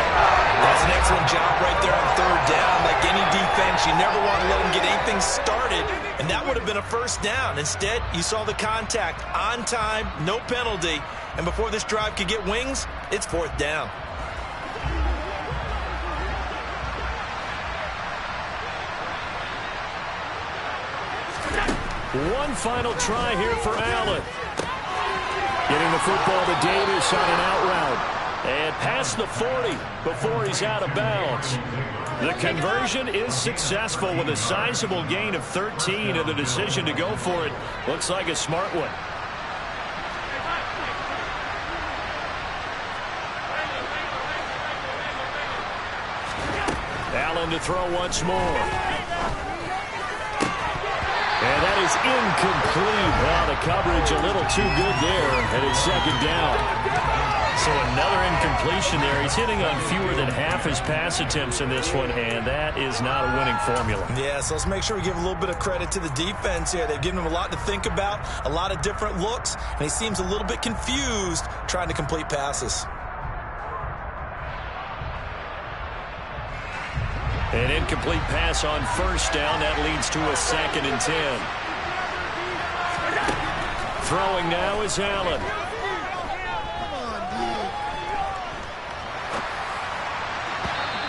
That's an excellent job right there on 3rd down. Like any defense, you never want to let them get anything started, and that would have been a 1st down. Instead, you saw the contact on time, no penalty, and before this drive could get wings, it's 4th down. One final try here for Allen. Getting the football to Davis on an out route. And past the 40 before he's out of bounds. The conversion is successful with a sizable gain of 13, and the decision to go for it looks like a smart one. Allen to throw once more. And that is incomplete. Well, the coverage a little too good there, and it's second down. So another incompletion there. He's hitting on fewer than half his pass attempts in this one, and that is not a winning formula. Yeah, so let's make sure we give a little bit of credit to the defense here. They've given him a lot to think about, a lot of different looks, and he seems a little bit confused trying to complete passes. An incomplete pass on first down. That leads to a 2nd and 10. Throwing now is Allen.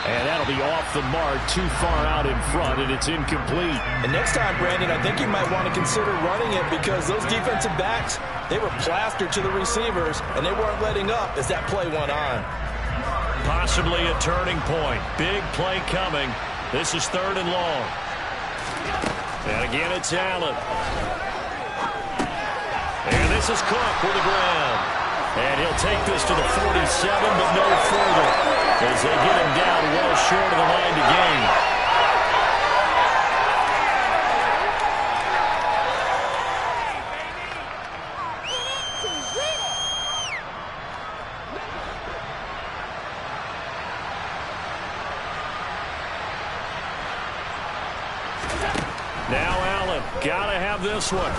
And that'll be off the mark, too far out in front, and it's incomplete. And next time, Brandon, I think you might want to consider running it because those defensive backs, they were plastered to the receivers, and they weren't letting up as that play went on. Possibly a turning point. Big play coming. This is 3rd and long. And again, it's Allen. And this is Cook with the ground. And he'll take this to the 47, but no further, as they get him down well short of the line to gain. Now Allen, gotta have this one.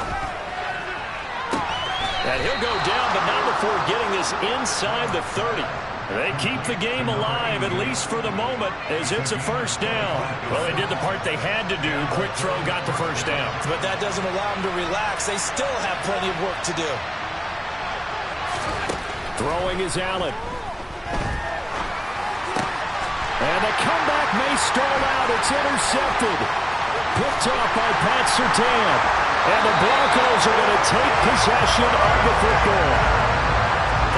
And he'll go down, but not before getting this inside the 30. They keep the game alive, at least for the moment, as it's a first down. Well, they did the part they had to do. Quick throw got the first down. But that doesn't allow them to relax. They still have plenty of work to do. Throwing is Allen. And the comeback may stall out. It's intercepted. Picked off by Pat Surtain. And the Broncos are going to take possession of the football.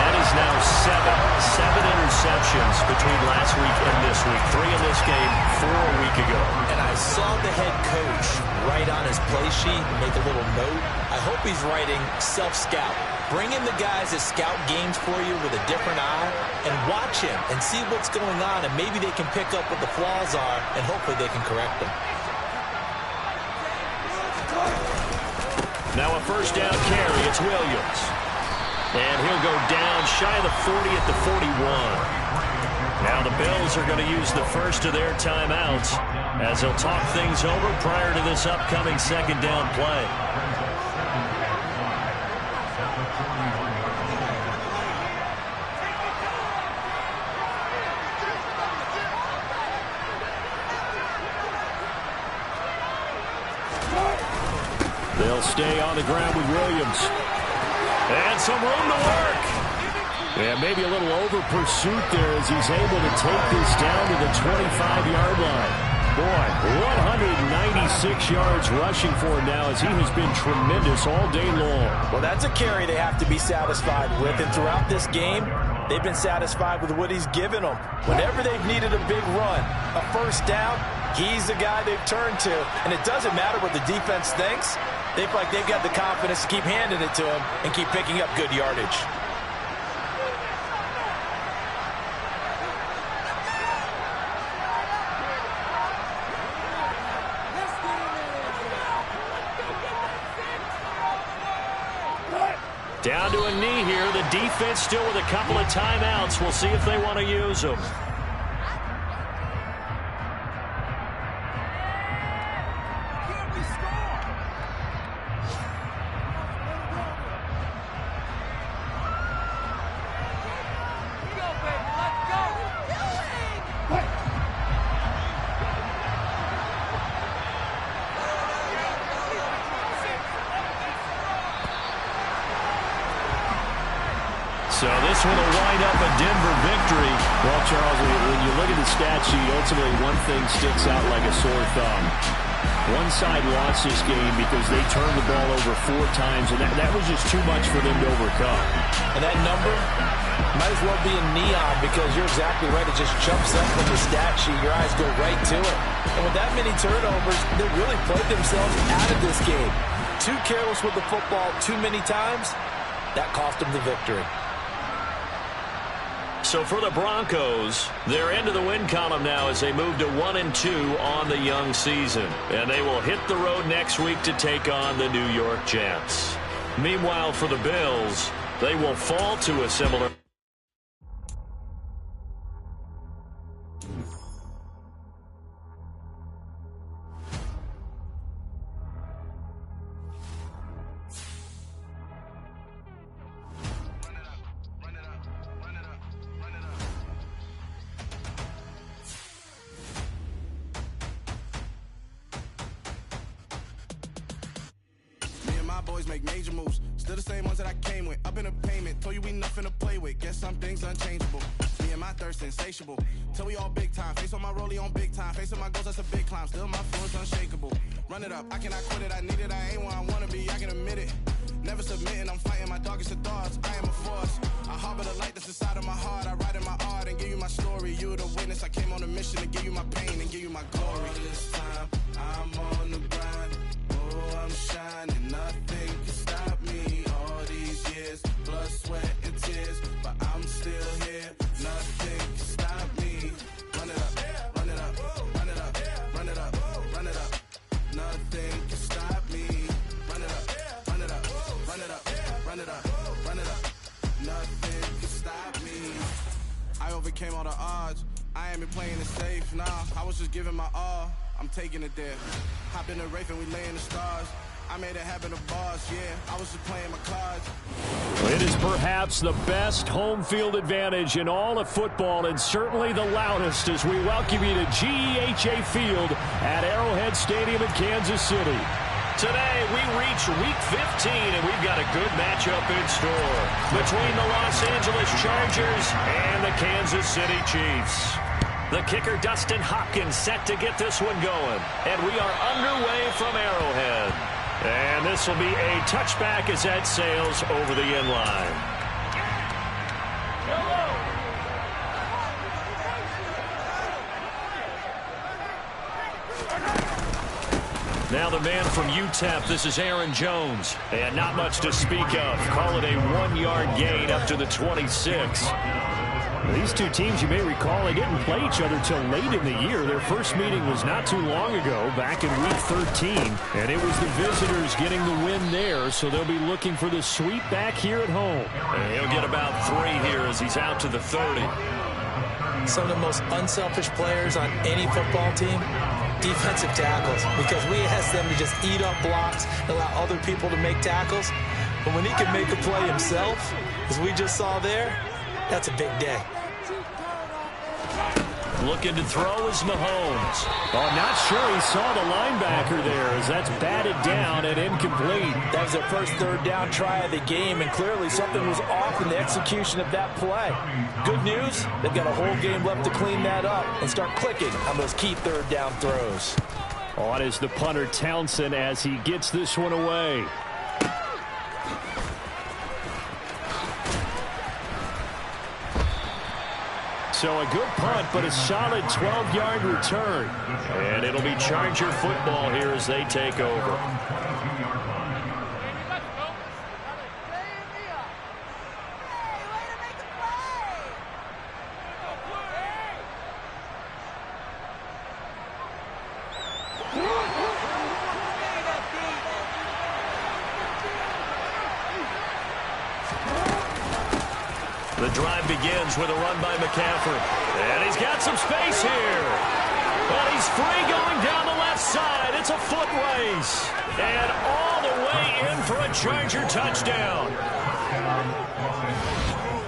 That is now 7 interceptions between last week and this week. 3 in this game, 4 a week ago. And I saw the head coach write on his play sheet, make a little note. I hope he's writing self-scout. Bring in the guys that scout games for you with a different eye and watch him and see what's going on, and maybe they can pick up what the flaws are, and hopefully they can correct them. Now a first down carry. It's Williams. And he'll go down shy of the 40 at the 41. Now the Bills are going to use the first of their timeouts as they'll talk things over prior to this upcoming second down play. They'll stay on the ground with Williams. And some room to work. And maybe a little over pursuit there as he's able to take this down to the 25-yard line. Boy, 196 yards rushing for him now as he has been tremendous all day long. Well, that's a carry they have to be satisfied with. And throughout this game, they've been satisfied with what he's given them. Whenever they've needed a big run, a first down, he's the guy they've turned to. And it doesn't matter what the defense thinks. They feel like they've got the confidence to keep handing it to him and keep picking up good yardage. Down to a knee here. The defense still with a couple of timeouts. We'll see if they want to use them. So this one will wind up a Denver victory. Well, Charles, when you look at the stat sheet, ultimately one thing sticks out like a sore thumb. One side lost this game because they turned the ball over 4 times, and that was just too much for them to overcome. And that number might as well be in neon because you're exactly right. It just jumps up from the stat sheet. Your eyes go right to it. And with that many turnovers, they really played themselves out of this game. Too careless with the football too many times. That cost them the victory. So for the Broncos, they're into the win column now as they move to 1-2 on the young season. And they will hit the road next week to take on the New York Jets. Meanwhile, for the Bills, they will fall to a similar... Make major moves, still the same ones that I came with. Up in a payment, told you we nothing to play with. Guess some things unchangeable. Me and my thirst insatiable. Till we all big time. Face on my rollie on big time. Face on my goals, that's a big climb. Still my flow is unshakable. Run it up, I cannot quit it. I need it, I ain't where I wanna be. I can admit it. Never submitting, I'm fighting my darkest of thoughts. I am a force. I harbor the light that's inside of my heart. I write in my art and give you my story. You the witness. I came on a mission to give you my pain and give you my glory. All this time, I'm on the grind. Oh, I'm shining. Nothing can stop me. All these years, blood, sweat, and tears, but I'm still here. Nothing can stop me. Run it up, run it up, run it up, run it up, run it up. Nothing can stop me. Run it up, run it up, run it up, run it up, run it up. Nothing can stop me. I overcame all the odds. I ain't been playing it safe, nah. I was just giving my all. I'm taking it there. Hop in the Wraith and we lay in the stars. I made it happen to bars, yeah. I was just playing my cards. It is perhaps the best home field advantage in all of football, and certainly the loudest, as we welcome you to GEHA Field at Arrowhead Stadium in Kansas City. Today, we reach Week 15, and we've got a good matchup in store between the Los Angeles Chargers and the Kansas City Chiefs. The kicker, Dustin Hopkins, set to get this one going. And we are underway from Arrowhead. And this will be a touchback as that sails over the end line. Now the man from UTEP, this is Aaron Jones. And not much to speak of. Call it a 1-yard gain up to the 26. These two teams, you may recall, they didn't play each other till late in the year. Their first meeting was not too long ago, back in Week 13. And it was the visitors getting the win there, so they'll be looking for the sweep back here at home. And he'll get about 3 here as he's out to the 30. Some of the most unselfish players on any football team, defensive tackles, because we ask them to just eat up blocks and allow other people to make tackles. But when he can make a play himself, as we just saw there, that's a big day. Looking to throw is Mahomes. Oh, not sure he saw the linebacker there as that's batted down and incomplete. That was their first third down try of the game, and clearly something was off in the execution of that play. Good news, they've got a whole game left to clean that up and start clicking on those key third down throws. On is the punter Townsend as he gets this one away. So a good punt, but a solid 12-yard return. And it'll be Charger football here as they take over. The drive begins with a run by McCaffrey. And he's got some space here. But he's free going down the left side. It's a foot race. And all the way in for a Charger touchdown.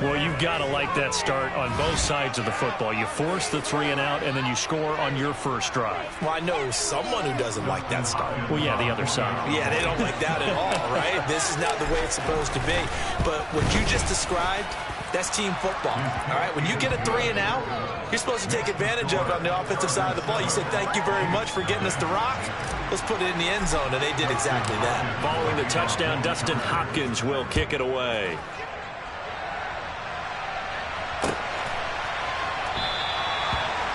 Well, you've got to like that start on both sides of the football. You force the 3 and out, and then you score on your first drive. Well, I know someone who doesn't like that start. Well, yeah, the other side. Yeah, they don't like that at all, right? This is not the way it's supposed to be. But what you just described That's team football. All right, when you get a 3 and out, you're supposed to take advantage of it on the offensive side of the ball. You say, thank you very much for getting us the rock. Let's put it in the end zone, and they did exactly that. Following the touchdown, Dustin Hopkins will kick it away.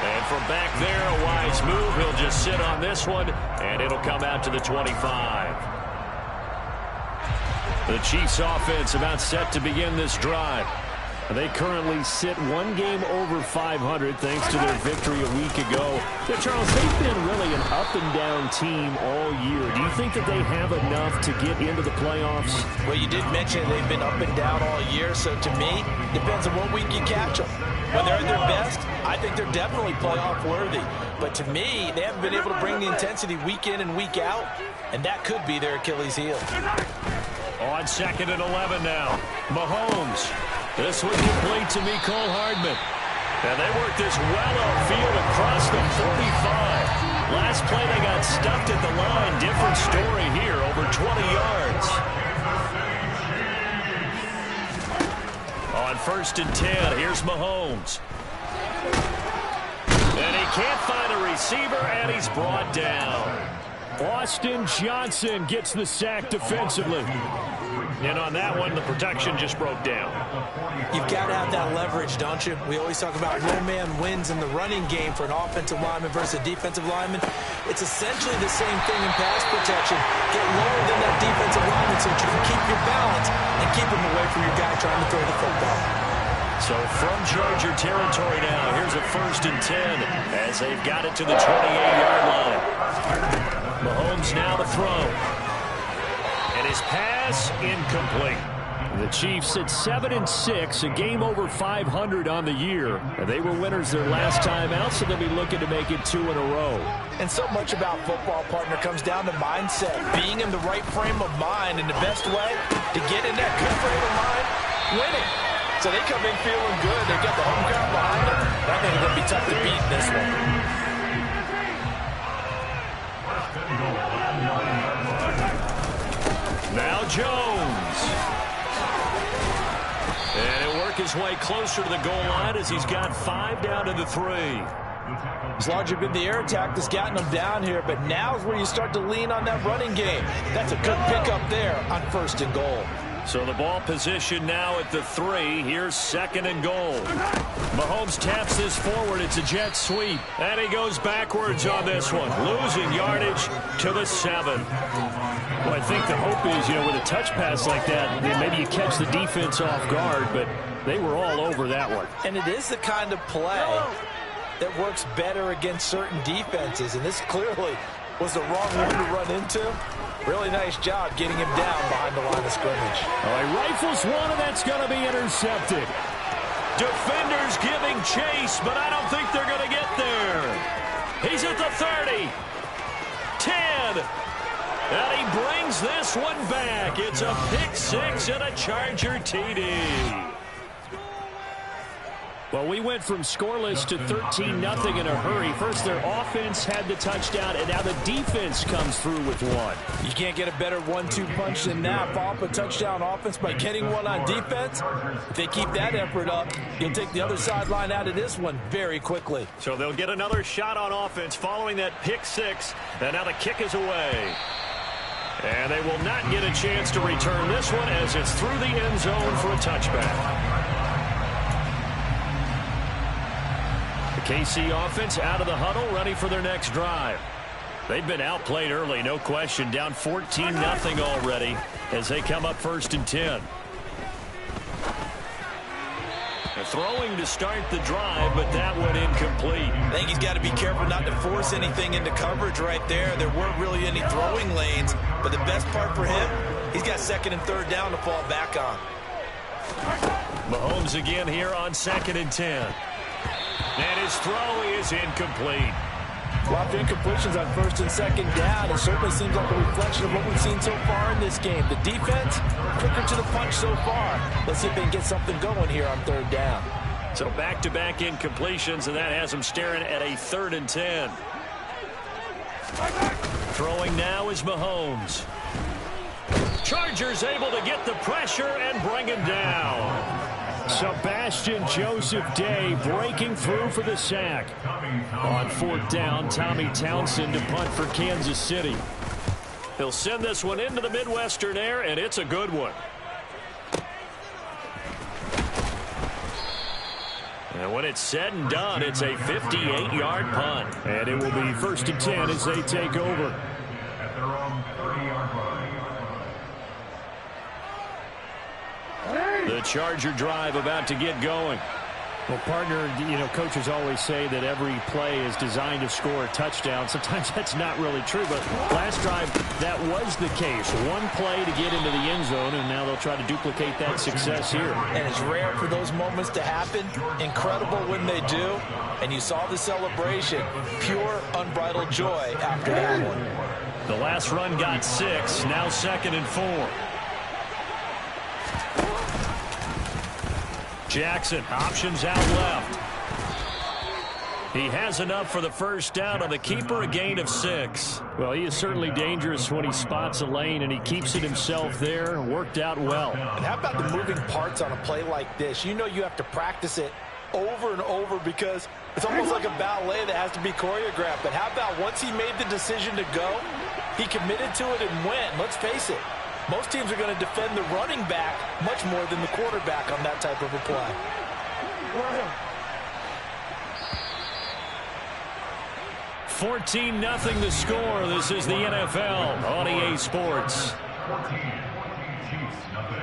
And from back there, a wise move. He'll just sit on this one, and it'll come out to the 25. The Chiefs offense about set to begin this drive. They currently sit one game over 500 thanks to their victory a week ago. Yeah, Charles, they've been really an up-and-down team all year. Do you think that they have enough to get into the playoffs? Well, you did mention they've been up and down all year, so to me, depends on what week you catch them. When they're at their best, I think they're definitely playoff worthy. But to me, they haven't been able to bring the intensity week in and week out, and that could be their Achilles heel. On 2nd and 11 now. Mahomes. This one complete to Mecole Hardman. And they work this well upfield across the 45. Last play they got stuffed at the line. Different story here, over 20 yards. On 1st and 10, here's Mahomes. And he can't find a receiver, and he's brought down. Austin Johnson gets the sack defensively. And on that one, the protection just broke down. You've got to have that leverage, don't you? We always talk about low man wins in the running game for an offensive lineman versus a defensive lineman. It's essentially the same thing in pass protection. Get lower than that defensive lineman so that you can keep your balance and keep him away from your guy trying to throw the football. So from Charger territory now, here's a 1st and 10 as they've got it to the 28-yard line. Mahomes now to throw. And his pass incomplete. The Chiefs at 7-6, a game over 500 on the year. And they were winners their last time out, so they'll be looking to make it 2 in a row. And so much about football, partner, comes down to mindset. Being in the right frame of mind, and the best way to get in that good frame of mind, winning. So they come in feeling good. They've got the home crowd behind them. I think it's going to be tough to beat in this one. Now Jones. And he'll work his way closer to the goal line as he's got 5 down to the 3. It's largely been the air attack that's gotten them down here, but now is where you start to lean on that running game. That's a good pickup there on 1st and goal. So the ball position now at the 3. Here's 2nd and goal. Mahomes taps this forward. It's a jet sweep. And he goes backwards on this one. Losing yardage to the 7. Well, I think the hope is, with a touch pass like that, maybe you catch the defense off guard, but they were all over that one. And it is the kind of play that works better against certain defenses, and this clearly was the wrong one to run into. Really nice job getting him down behind the line of scrimmage. All right, rifles one, and that's going to be intercepted. Defenders giving chase, but I don't think they're going to get there. He's at the 30. 10. And he brings this one back. It's a pick 6 and a Charger TD. Well, we went from scoreless to 13-0 in a hurry. First, their offense had the touchdown, and now the defense comes through with one. You can't get a better 1-2 punch than that. Follow up a touchdown offense by getting one on defense. If they keep that effort up, you'll take the other sideline out of this one very quickly. So they'll get another shot on offense following that pick 6, and now the kick is away. And they will not get a chance to return this one as it's through the end zone for a touchback. KC offense out of the huddle, ready for their next drive. They've been outplayed early, no question. Down 14-0 already as they come up 1st and 10. They're throwing to start the drive, but that one incomplete. I think he's got to be careful not to force anything into coverage right there. There weren't really any throwing lanes, but the best part for him, he's got 2nd and 3rd down to fall back on. Mahomes again here on 2nd and 10. And his throw is incomplete. A lot of incompletions on 1st and 2nd down. It certainly seems like a reflection of what we've seen so far in this game. The defense, quicker to the punch so far. Let's see if they can get something going here on 3rd down. So back-to-back incompletions, and that has them staring at a 3rd and 10. Throwing now is Mahomes. Chargers able to get the pressure and bring him down. Sebastian Joseph Day breaking through for the sack. On 4th down, Tommy Townsend to punt for Kansas City. He'll send this one into the Midwestern air, and it's a good one. And when it's said and done, it's a 58-yard punt. And it will be 1st and 10 as they take over. At their own 30-yard line. The Charger drive about to get going. Well, partner, coaches always say that every play is designed to score a touchdown. Sometimes that's not really true, but last drive, that was the case. One play to get into the end zone, and now they'll try to duplicate that success here. And it's rare for those moments to happen. Incredible when they do. And you saw the celebration. Pure, unbridled joy after that one. The last run got 6, now 2nd and 4. Jackson, options out left. He has enough for the first down on the keeper, a gain of 6. Well, he is certainly dangerous when he spots a lane, and he keeps it himself there. Worked out well. And how about the moving parts on a play like this? You have to practice it over and over because it's almost like a ballet that has to be choreographed. But how about once he made the decision to go, he committed to it and went. Let's face it. Most teams are going to defend the running back much more than the quarterback on that type of a play. 14-0 the score. This is the NFL on EA Sports. 14, Chiefs, nothing.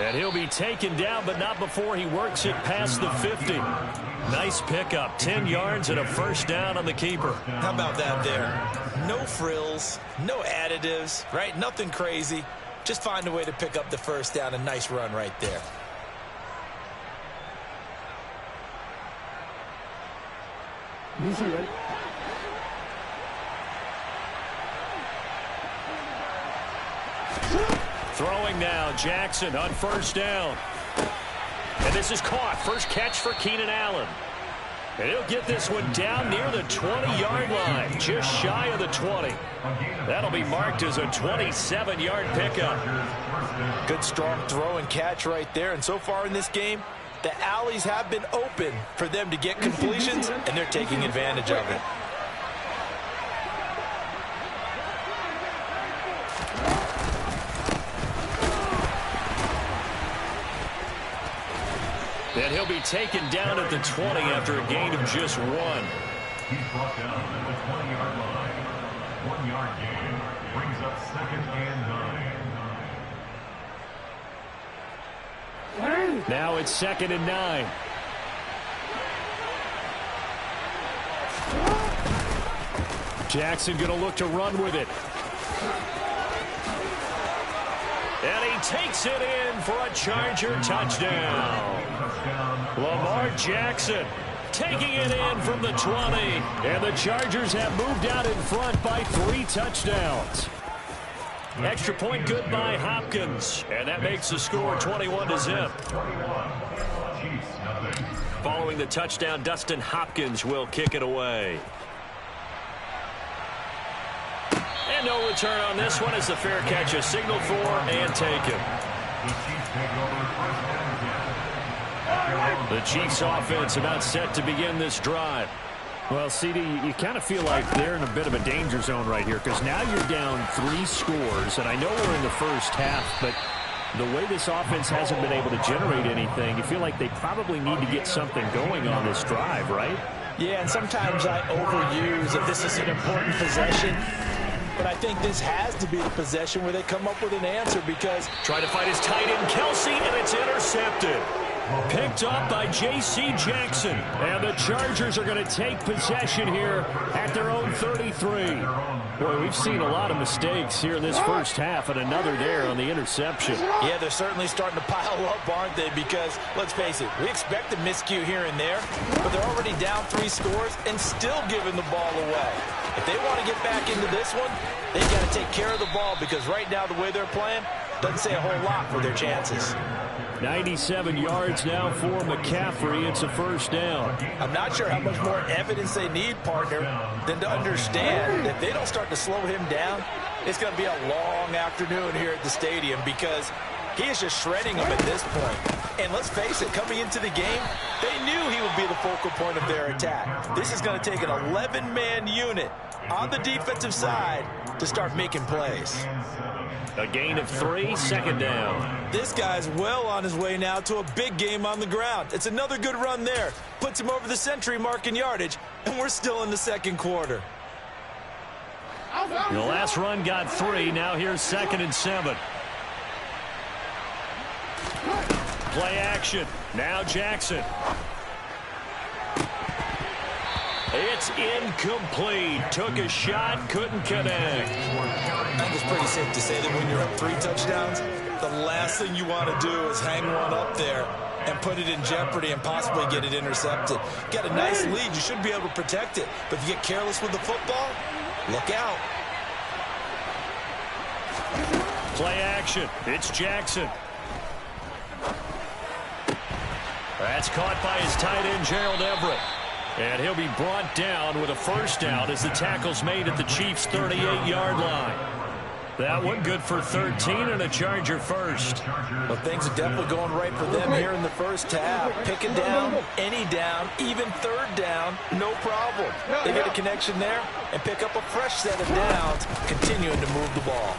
And he'll be taken down, but not before he works it past the 50. Nice pickup, 10 yards and a first down on the keeper. How about that there? No frills, no additives, right? Nothing crazy. Just find a way to pick up the first down. A nice run right there. Throwing now, Jackson on first down. And this is caught. First catch for Keenan Allen. And he'll get this one down near the 20-yard line, just shy of the 20. That'll be marked as a 27-yard pickup. Good, strong throw and catch right there. And so far in this game, the alleys have been open for them to get completions, and they're taking advantage of it. And he'll be taken down at the 20 after a gain of just 1. He's brought down at the 20-yard line. 1-yard gain brings up 2nd and 9. Now it's 2nd and 9. Jackson going to look to run with it. And he takes it in for a Charger touchdown. Lamar Jackson taking it in from the 20. And the Chargers have moved out in front by 3 touchdowns. Extra point good by Hopkins. And that makes the score 21-0. Following the touchdown, Dustin Hopkins will kick it away. And no return on this one as the fair catch is signaled for and taken. The Chiefs offense about set to begin this drive. Well, CD, you kind of feel like they're in a bit of a danger zone right here because now you're down 3 scores, and I know we're in the first half, but the way this offense hasn't been able to generate anything, you feel like they probably need to get something going on this drive, right? Yeah, and sometimes I overuse that this is an important possession. But I think this has to be the possession where they come up with an answer because... Trying to find his tight end, Kelsey, and it's intercepted. Picked up by J.C. Jackson. And the Chargers are going to take possession here at their own 33. Boy, we've seen a lot of mistakes here in this first half, and another there on the interception. Yeah, they're certainly starting to pile up, aren't they? Because, let's face it, we expect a miscue here and there, but they're already down 3 scores and still giving the ball away. If they want to get back into this one, they've got to take care of the ball, because right now the way they're playing doesn't say a whole lot for their chances. 97 yards now for McCaffrey. It's a first down. I'm not sure how much more evidence they need, partner, than to understand that if they don't start to slow him down, it's going to be a long afternoon here at the stadium, because he is just shredding them at this point. And let's face it, coming into the game, they knew he would be the focal point of their attack. This is going to take an 11-man unit on the defensive side to start making plays. A gain of 3, second down. This guy's well on his way now to a big game on the ground. It's another good run there. Puts him over the century mark in yardage, and we're still in the second quarter. The last run got 3. Now here's 2nd and 7. Play action. Now Jackson. It's incomplete. Took a shot, couldn't connect. I think it's pretty safe to say that when you're up 3 touchdowns, the last thing you want to do is hang one up there and put it in jeopardy and possibly get it intercepted. Get a nice lead, you should be able to protect it. But if you get careless with the football, look out. Play action. It's Jackson. That's caught by his tight end, Gerald Everett. And he'll be brought down with a first down as the tackle's made at the Chiefs' 38-yard line. That one good for 13 and a Charger first. Well, things are definitely going right for them here in the first half. Picking down, any down, even third down, no problem. They get a connection there and pick up a fresh set of downs, continuing to move the ball.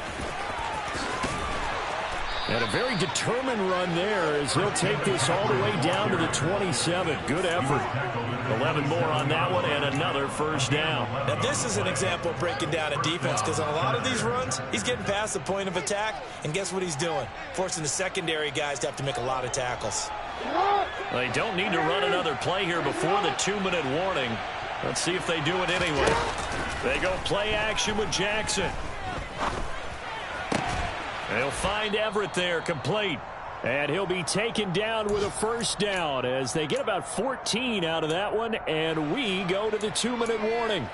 And a very determined run there as he'll take this all the way down to the 27. Good effort. 11 more on that one and another first down. Now this is an example of breaking down a defense, because on a lot of these runs, he's getting past the point of attack, and guess what he's doing? Forcing the secondary guys to have to make a lot of tackles. They don't need to run another play here before the 2-minute warning. Let's see if they do it anyway. They go play action with Jackson. They'll find Everett there, complete. And he'll be taken down with a first down as they get about 14 out of that one, and we go to the 2-minute warning.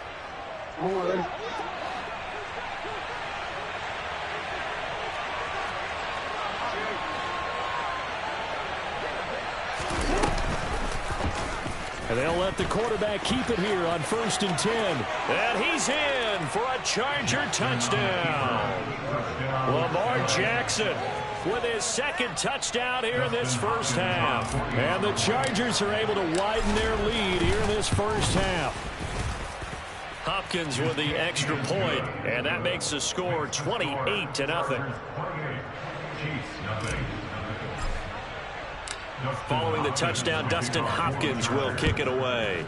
And they'll let the quarterback keep it here on 1st and 10. And he's in for a Charger touchdown. Lamar Jackson with his 2nd touchdown here in this first half. And the Chargers are able to widen their lead here in this first half. Hopkins with the extra point, and that makes the score 28-0. Following the touchdown, Dustin Hopkins will kick it away.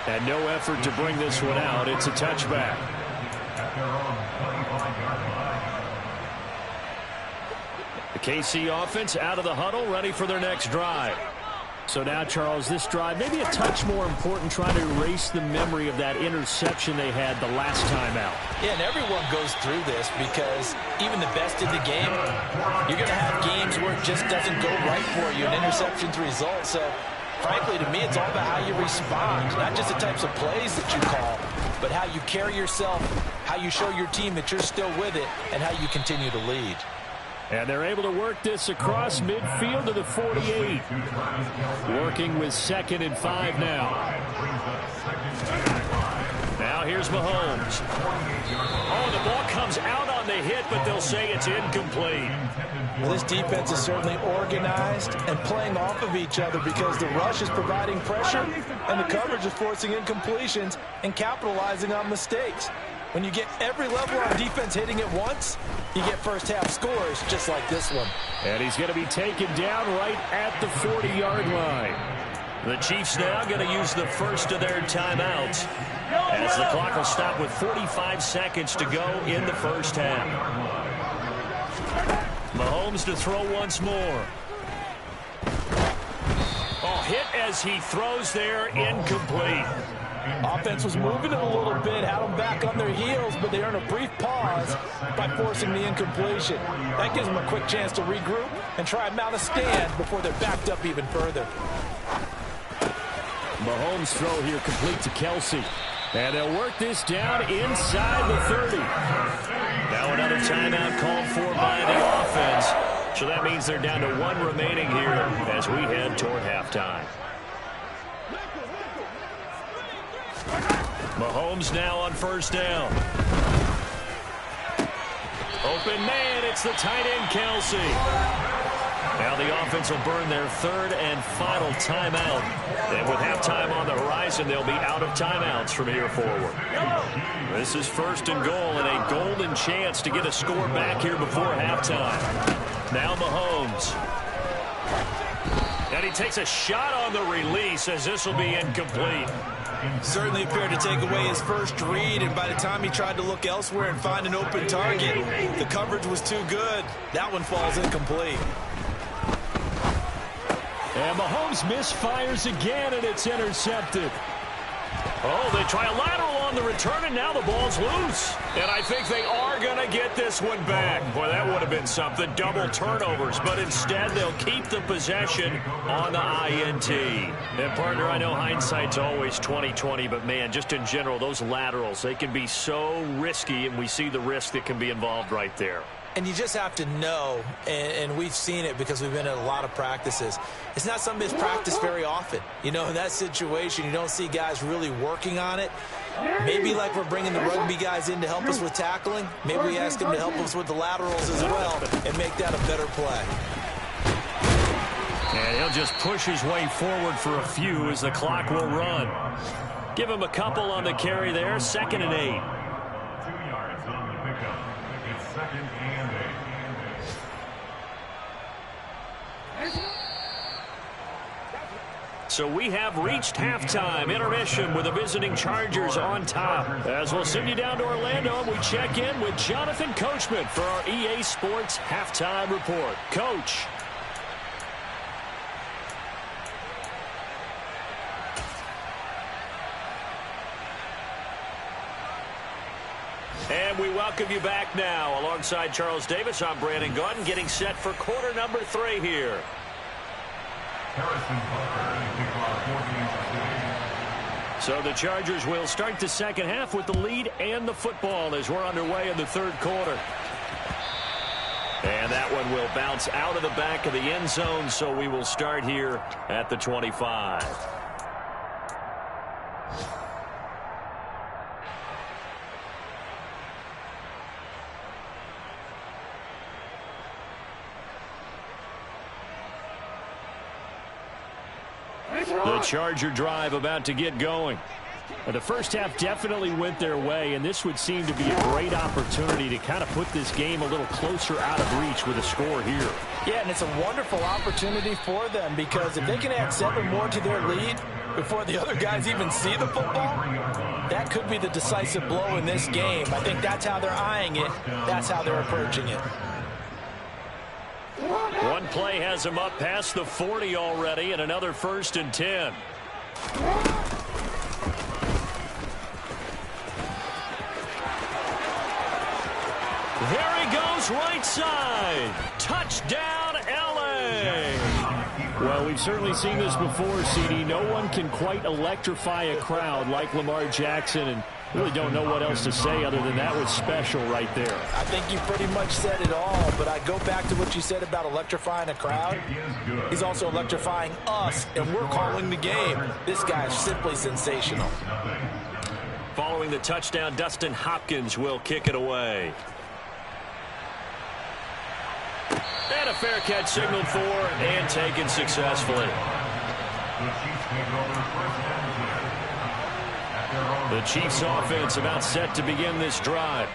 And no effort to bring this one out. It's a touchback. The KC offense out of the huddle, ready for their next drive. So now, Charles, this drive maybe a touch more important, trying to erase the memory of that interception they had the last time out. Yeah, and everyone goes through this, because even the best in the game, you're going to have games where it just doesn't go right for you, and interceptions result. So, frankly, to me, it's all about how you respond, not just the types of plays that you call, but how you carry yourself, how you show your team that you're still with it, and how you continue to lead. And they're able to work this across midfield to the 48. Working with 2nd and 5 now. Now here's Mahomes. Oh, the ball comes out on the hit, but they'll say it's incomplete. Well, this defense is certainly organized and playing off of each other, because the rush is providing pressure and the coverage is forcing incompletions and capitalizing on mistakes. When you get every level on defense hitting at once, you get first half scores just like this one. And he's going to be taken down right at the 40-yard line. The Chiefs now going to use the first of their timeouts as the clock will stop with 45 seconds to go in the first half. Mahomes to throw once more. Oh, hit as he throws there, incomplete. Offense was moving it a little bit, had them back on their heels, but they earned a brief pause by forcing the incompletion. That gives them a quick chance to regroup and try and mount a stand before they're backed up even further. Mahomes' throw here complete to Kelsey. And they'll work this down inside the 30. Now another timeout called for by the offense. So that means they're down to 1 remaining here as we head toward halftime. Mahomes now on first down. Open man, it's the tight end Kelsey. Now the offense will burn their 3rd and final timeout. And with halftime on the horizon, they'll be out of timeouts from here forward. This is 1st and goal and a golden chance to get a score back here before halftime. Now Mahomes. And he takes a shot on the release as this will be incomplete. Certainly appeared to take away his first read, and by the time he tried to look elsewhere and find an open target, the coverage was too good. That one falls incomplete. And Mahomes misfires again, and it's intercepted. Oh, they try a lateral on the return, and now the ball's loose. And I think they are going to get this one back. Boy, that would have been something. Double turnovers, but instead they'll keep the possession on the INT. And, partner, I know hindsight's always 20/20, but, man, just in general, those laterals, they can be so risky, and we see the risk that can be involved right there. And you just have to know, and we've seen it because we've been at a lot of practices, it's not something that's practiced very often. You know, in that situation, you don't see guys really working on it. Maybe like we're bringing the rugby guys in to help us with tackling, maybe we ask them to help us with the laterals as well and make that a better play. And he'll just push his way forward for a few as the clock will run. Give him a couple on the carry there, 2nd and 8. 2 yards on the pickup. It's 2nd and 8. So we have reached halftime. Intermission with the visiting Chargers on top. As we'll send you down to Orlando, and we check in with Jonathan Coachman for our EA Sports Halftime Report. Coach. And we welcome you back now. Alongside Charles Davis, I'm Brandon Gaudin, getting set for quarter number 3 here. So the Chargers will start the second half with the lead and the football as we're underway in the 3rd quarter. And that one will bounce out of the back of the end zone, so we will start here at the 25. The Charger drive about to get going. The first half definitely went their way, and this would seem to be a great opportunity to kind of put this game a little closer out of reach with a score here. Yeah, and it's a wonderful opportunity for them because if they can add 7 more to their lead before the other guys even see the football, that could be the decisive blow in this game. I think that's how they're eyeing it. That's how they're approaching it. One play has him up past the 40 already, and another 1st and 10. There he goes, right side. Touchdown, LA. Well, we've certainly seen this before, CD. No one can quite electrify a crowd like Lamar Jackson, and really don't know what else to say other than that was special right there. I think you pretty much said it all, but I go back to what you said about electrifying a crowd. He's also electrifying us, and we're calling the game. This guy is simply sensational. Following the touchdown, Dustin Hopkins will kick it away. And a fair catch signaled for and taken successfully. The Chiefs offense about set to begin this drive.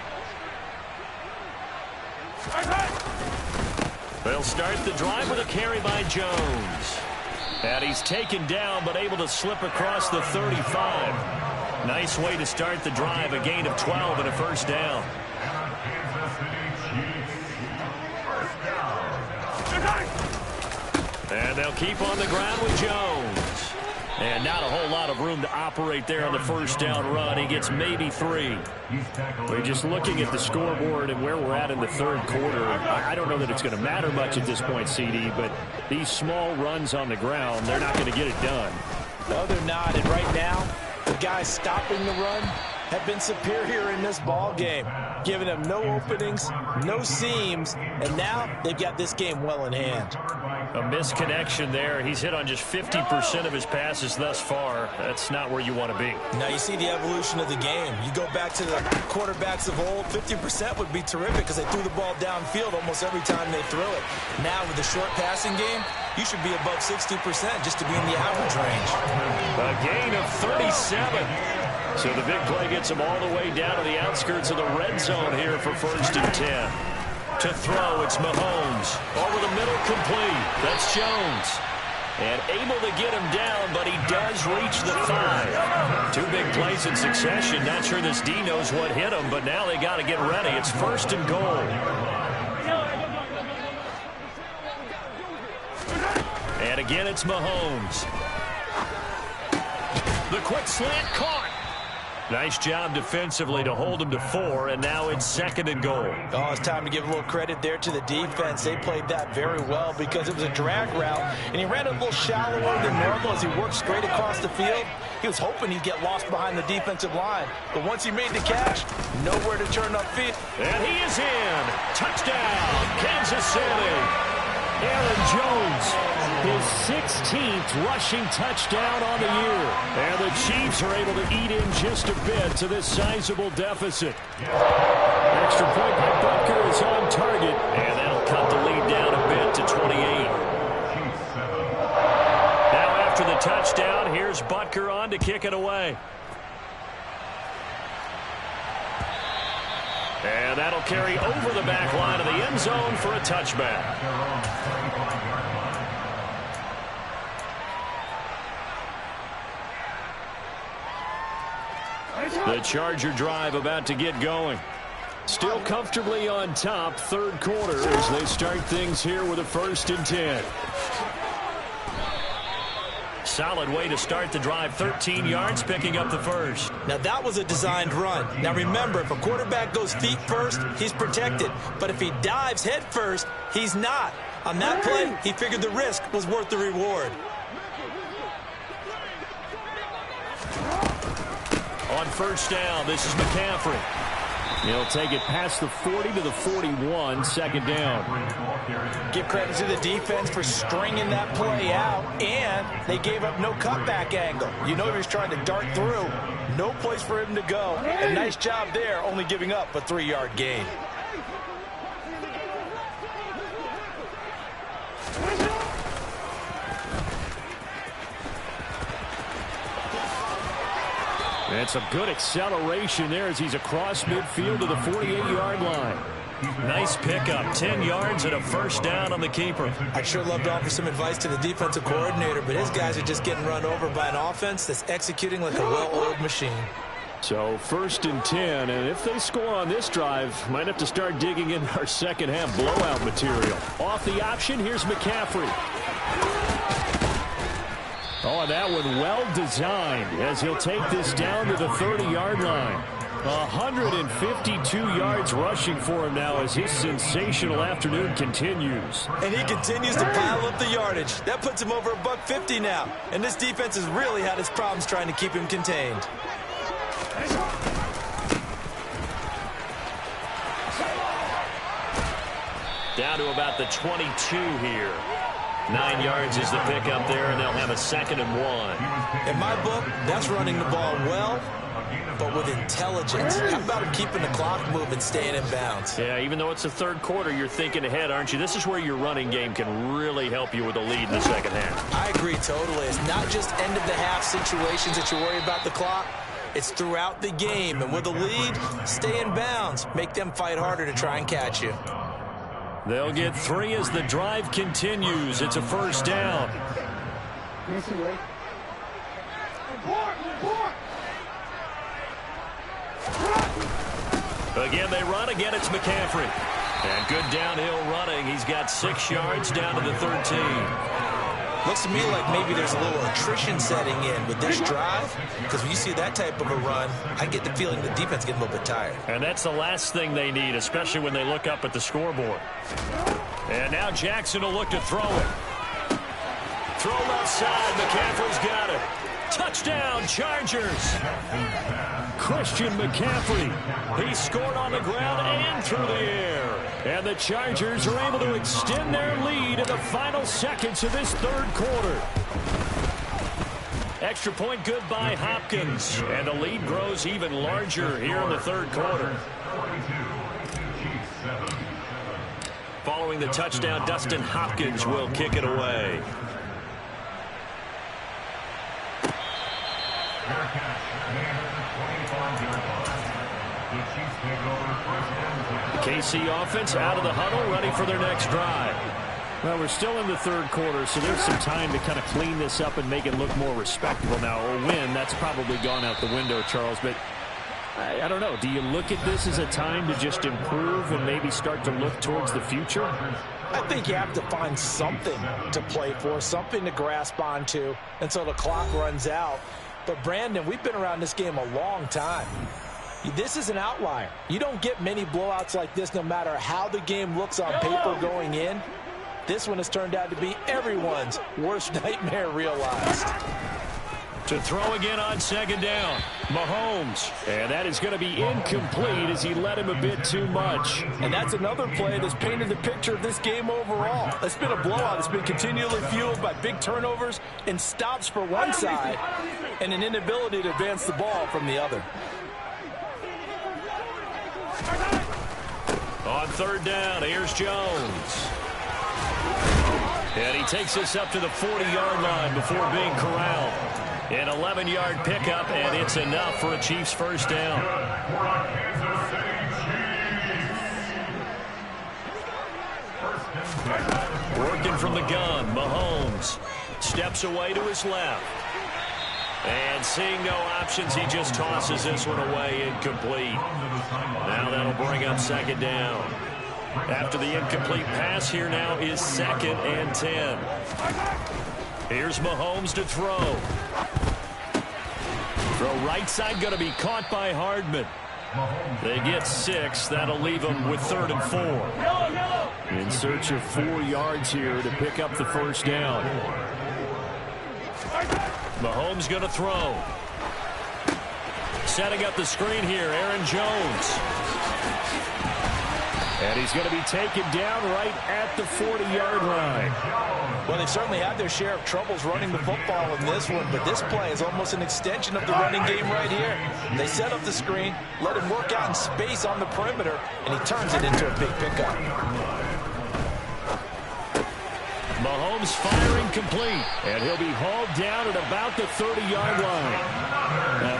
They'll start the drive with a carry by Jones. And he's taken down but able to slip across the 35. Nice way to start the drive, a gain of 12 and a 1st down. Kansas City Chiefs. 1st down. And they'll keep on the ground with Jones. And not a whole lot of room to operate there on the first down run. He gets maybe 3. We're just looking at the scoreboard and where we're at in the third quarter. I don't know that it's going to matter much at this point, CD, but these small runs on the ground, they're not going to get it done. No, they're not. And right now, the guys stopping the run have been superior in this ball game, giving them no openings, no seams, and now they've got this game well in hand. A misconnection there. He's hit on just 50% of his passes thus far. That's not where you want to be. Now you see the evolution of the game. You go back to the quarterbacks of old, 50% would be terrific because they threw the ball downfield almost every time they threw it. Now with the short passing game, you should be above 60% just to be in the average range. A gain of 37. So the big play gets him all the way down to the outskirts of the red zone here for 1st and 10. To throw, it's Mahomes. Over the middle, complete. That's Jones. And able to get him down, but he does reach the 5. 2 big plays in succession. Not sure this D knows what hit him, but now they got to get ready. It's 1st and goal. And again, it's Mahomes. The quick slant caught. Nice job defensively to hold him to 4, and now it's 2nd and goal. Oh, it's time to give a little credit there to the defense. They played that very well because it was a drag route, and he ran a little shallower than normal as he worked straight across the field. He was hoping he'd get lost behind the defensive line, but once he made the catch, nowhere to turn upfield. And he is in. Touchdown, Kansas City. Aaron Jones, his 16th rushing touchdown on the year. And the Chiefs are able to eat in just a bit to this sizable deficit. Extra point by Butker is on target. And that'll cut the lead down a bit to 28. Now after the touchdown, here's Butker on to kick it away. And that'll carry over the back line of the end zone for a touchback. The Charger drive about to get going. Still comfortably on top, third quarter as they start things here with a 1st and 10. Solid way to start the drive, 13 yards, picking up the 1st. Now, that was a designed run. Now, remember, if a quarterback goes feet first, he's protected. But if he dives head first, he's not. On that play, he figured the risk was worth the reward. On 1st down, this is McCaffrey. He'll take it past the 40 to the 41, 2nd down. Give credit to the defense for stringing that play out, and they gave up no cutback angle. You know he was trying to dart through. No place for him to go. A nice job there, only giving up a 3-yard gain. It's a good acceleration there as he's across midfield to the 48-yard line. Nice pickup, 10 yards and a 1st down on the keeper. I'd sure love to offer some advice to the defensive coordinator, but his guys are just getting run over by an offense that's executing like a well-oiled machine. So 1st and 10, and if they score on this drive, might have to start digging in our second half blowout material. Off the option, here's McCaffrey. Oh, and that one well designed as he'll take this down to the 30-yard line. 152 yards rushing for him now as his sensational afternoon continues. And he continues to pile up the yardage. That puts him over $150 now. And this defense has really had its problems trying to keep him contained. Down to about the 22 here. 9 yards is the pickup there, and they'll have a 2nd and 1. In my book, that's running the ball well, but with intelligence. How about him keeping the clock moving, staying in bounds? Yeah, even though it's the third quarter, you're thinking ahead, aren't you? This is where your running game can really help you with a lead in the second half. I agree totally. It's not just end-of-the-half situations that you worry about the clock. It's throughout the game. And with a lead, stay in bounds. Make them fight harder to try and catch you. They'll get 3 as the drive continues. It's a 1st down. Again, they run. Again, it's McCaffrey. And good downhill running. He's got 6 yards down to the 13. Looks to me like maybe there's a little attrition setting in with this drive, because when you see that type of a run, I get the feeling the defense getting a little bit tired. And that's the last thing they need, especially when they look up at the scoreboard. And now Jackson will look to throw it. Throw left side. McCaffrey's got it. Touchdown, Chargers. Christian McCaffrey. He scored on the ground and through the air. And the Chargers are able to extend their lead in the final seconds of this third quarter. Extra point good by Hopkins. And the lead grows even larger here in the third quarter. Following the touchdown, Dustin Hopkins will kick it away. KC offense out of the huddle, ready for their next drive. Well, we're still in the third quarter, so there's some time to kind of clean this up and make it look more respectable. Now, a win, that's probably gone out the window, Charles, but I don't know. Do you look at this as a time to just improve and maybe start to look towards the future? I think you have to find something to play for, something to grasp onto until the clock runs out. But, Brandon, we've been around this game a long time. This is an outlier. You don't get many blowouts like this no matter how the game looks on paper going in. This one has turned out to be everyone's worst nightmare realized. To throw again on second down, Mahomes. And that is going to be incomplete as he led him a bit too much. And that's another play that's painted the picture of this game overall. It's been a blowout. It's been continually fueled by big turnovers and stops for one side and an inability to advance the ball from the other. On third down, here's Jones. And he takes us up to the 40-yard line before being corralled. An 11-yard pickup, and it's enough for a Chiefs first down. Working from the gun, Mahomes steps away to his left. And seeing no options, he just tosses this one away, incomplete. Now that'll bring up second down. After the incomplete pass, here now is 2nd and 10. Here's Mahomes to throw. Throw right side, going to be caught by Hardman. They get 6. That'll leave them with 3rd and 4. In search of 4 yards here to pick up the first down. Mahomes going to throw. Setting up the screen here, Aaron Jones. And he's going to be taken down right at the 40-yard line. Well, they've certainly had their share of troubles running the football in this one, but this play is almost an extension of the running game right here. They set up the screen, let him work out in space on the perimeter, and he turns it into a big pickup. Mahomes firing complete. And he'll be hauled down at about the 30-yard line.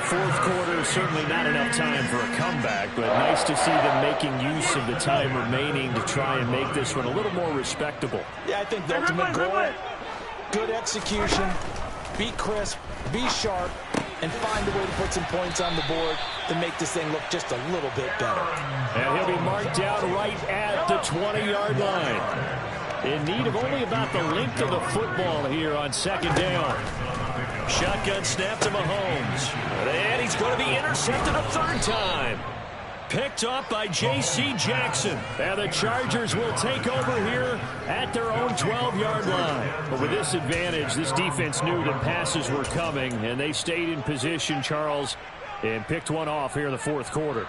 Fourth quarter, certainly not enough time for a comeback, but nice to see them making use of the time remaining to try and make this one a little more respectable. Yeah, I think the ultimate goal, good execution, be crisp, be sharp, and find a way to put some points on the board to make this thing look just a little bit better. And he'll be marked down right at the 20-yard line. In need of only about the length of the football here on second down. Shotgun snap to Mahomes. And he's going to be intercepted a 3rd time. Picked up by J.C. Jackson. And the Chargers will take over here at their own 12-yard line. But with this advantage, this defense knew that passes were coming, and they stayed in position, Charles, and picked one off here in the fourth quarter.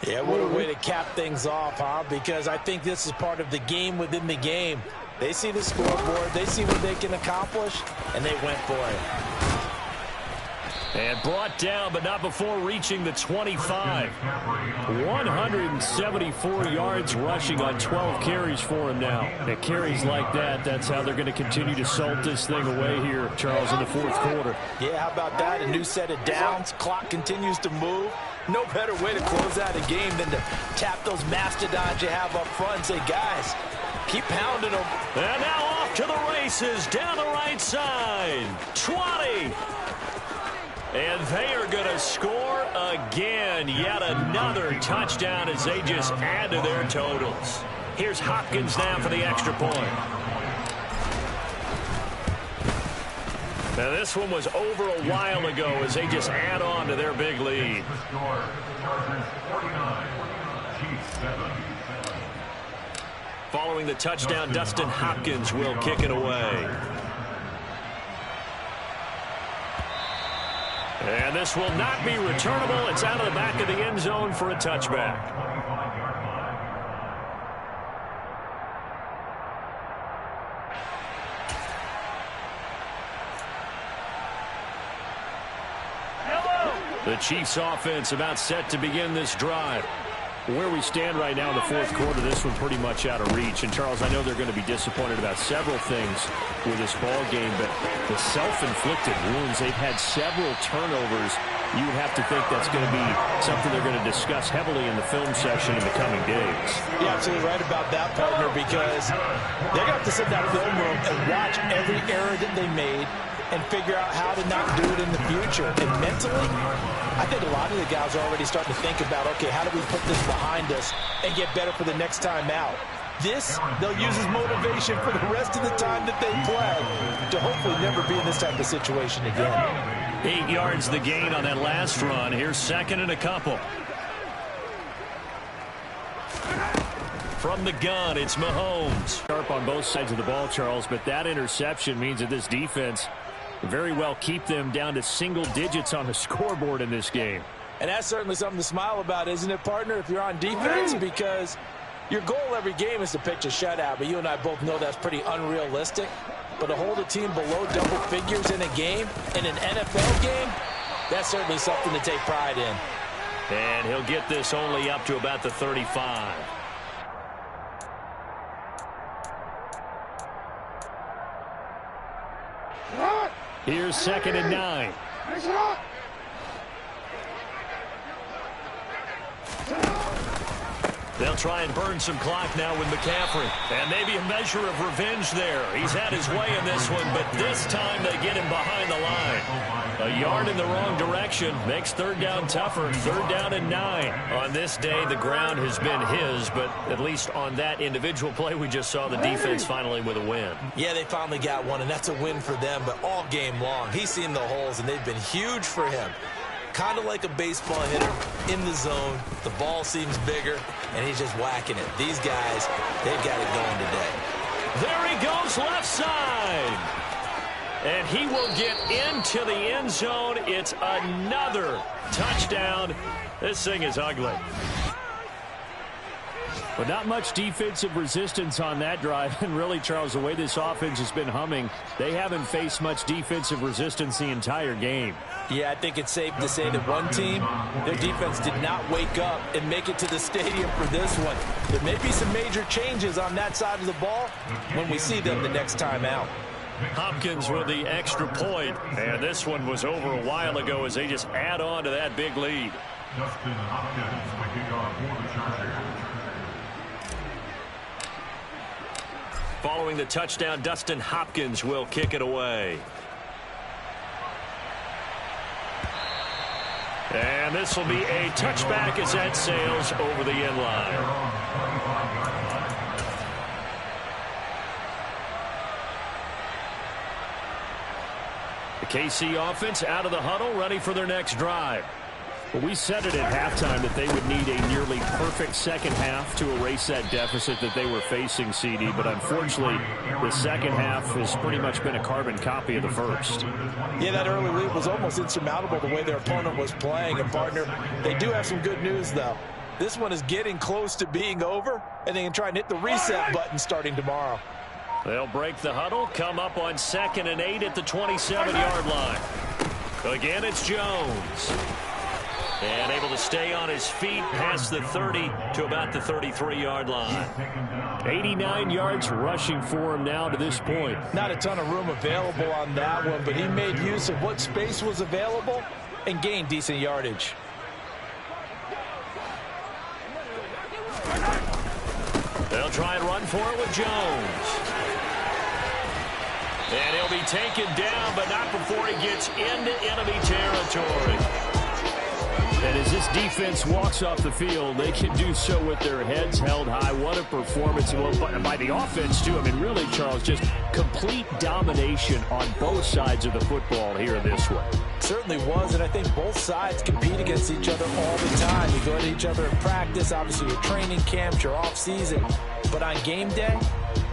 Yeah, what a way to cap things off, huh? Because I think this is part of the game within the game. They see the scoreboard, they see what they can accomplish, and they went for it. And brought down, but not before reaching the 25. 174 yards rushing on 12 carries for him now. And carries like that, that's how they're going to continue to salt this thing away here, Charles, in the fourth quarter. Yeah, how about that? A new set of downs. Clock continues to move. No better way to close out a game than to tap those mastodons you have up front and say, guys, keep pounding them. And now off to the races down the right side. 20. And they are going to score again. Yet another touchdown as they just add to their totals. Here's Hopkins now for the extra point. Now, this one was over a while ago as they just add on to their big lead. Following the touchdown, Dustin Hopkins will kick it away. And this will not be returnable. It's out of the back of the end zone for a touchback. The Chiefs offense about set to begin this drive. Where we stand right now in the fourth quarter, this one pretty much out of reach. And, Charles, I know they're going to be disappointed about several things with this ball game, but the self-inflicted wounds, they've had several turnovers. You would have to think that's going to be something they're going to discuss heavily in the film session in the coming days. You're absolutely right about that, partner, because they're going to have to sit in that film room and watch every error that they made and figure out how to not do it in the future. And mentally, I think a lot of the guys are already starting to think about, okay, how do we put this behind us and get better for the next time out? This, they'll use as motivation for the rest of the time that they play to hopefully never be in this type of situation again. 8 yards the gain on that last run. Here's second and a couple. From the gun, it's Mahomes. Sharp on both sides of the ball, Charles, but that interception means that this defense very well keep them down to single digits on the scoreboard in this game. And that's certainly something to smile about, isn't it, partner, if you're on defense? Because your goal every game is to pitch a shutout, but you and I both know that's pretty unrealistic. But to hold a team below double figures in a game, in an NFL game, that's certainly something to take pride in. And he'll get this only up to about the 35. Here's second and 9. They'll try and burn some clock now with McCaffrey. And maybe a measure of revenge there. He's had his way in this one, but this time they get him behind the line. A yard in the wrong direction makes third down tougher. Third down and 9. On this day, the ground has been his, but at least on that individual play, we just saw the defense finally with a win. Yeah, they finally got one, and that's a win for them, but all game long, he's seen the holes, and they've been huge for him. Kind of like a baseball hitter in the zone. The ball seems bigger, and he's just whacking it. These guys, they've got it going today. There he goes, left side. And he will get into the end zone. It's another touchdown. This thing is ugly. But not much defensive resistance on that drive. And really, Charles, the way this offense has been humming, they haven't faced much defensive resistance the entire game. Yeah, I think it's safe to say that one team, their defense did not wake up and make it to the stadium for this one. There may be some major changes on that side of the ball when we see them the next time out. Hopkins with the extra point. And this one was over a while ago as they just add on to that big lead. Dustin Hopkins will kick off for the Chargers. Following the touchdown, Dustin Hopkins will kick it away. And this will be a touchback as that sails over the end line. The KC offense out of the huddle, ready for their next drive. Well, we said it at halftime that they would need a nearly perfect second half to erase that deficit that they were facing, CD. But unfortunately, the second half has pretty much been a carbon copy of the first. Yeah, that early lead was almost insurmountable the way their opponent was playing. And, partner, they do have some good news, though. This one is getting close to being over, and they can try and hit the reset button starting tomorrow. They'll break the huddle, come up on 2nd and 8 at the 27-yard line. Again, it's Jones. And able to stay on his feet past the 30 to about the 33-yard line. 89 yards rushing for him now to this point. Not a ton of room available on that one, but he made use of what space was available and gained decent yardage. They'll try and run for it with Jones. And he'll be taken down, but not before he gets into enemy territory. And as this defense walks off the field, they can do so with their heads held high. What a performance by the offense, too. I mean, really, Charles, just complete domination on both sides of the football here in this one. Certainly was, and I think both sides compete against each other all the time. You go to each other in practice, obviously your training camps, your off-season. But on game day,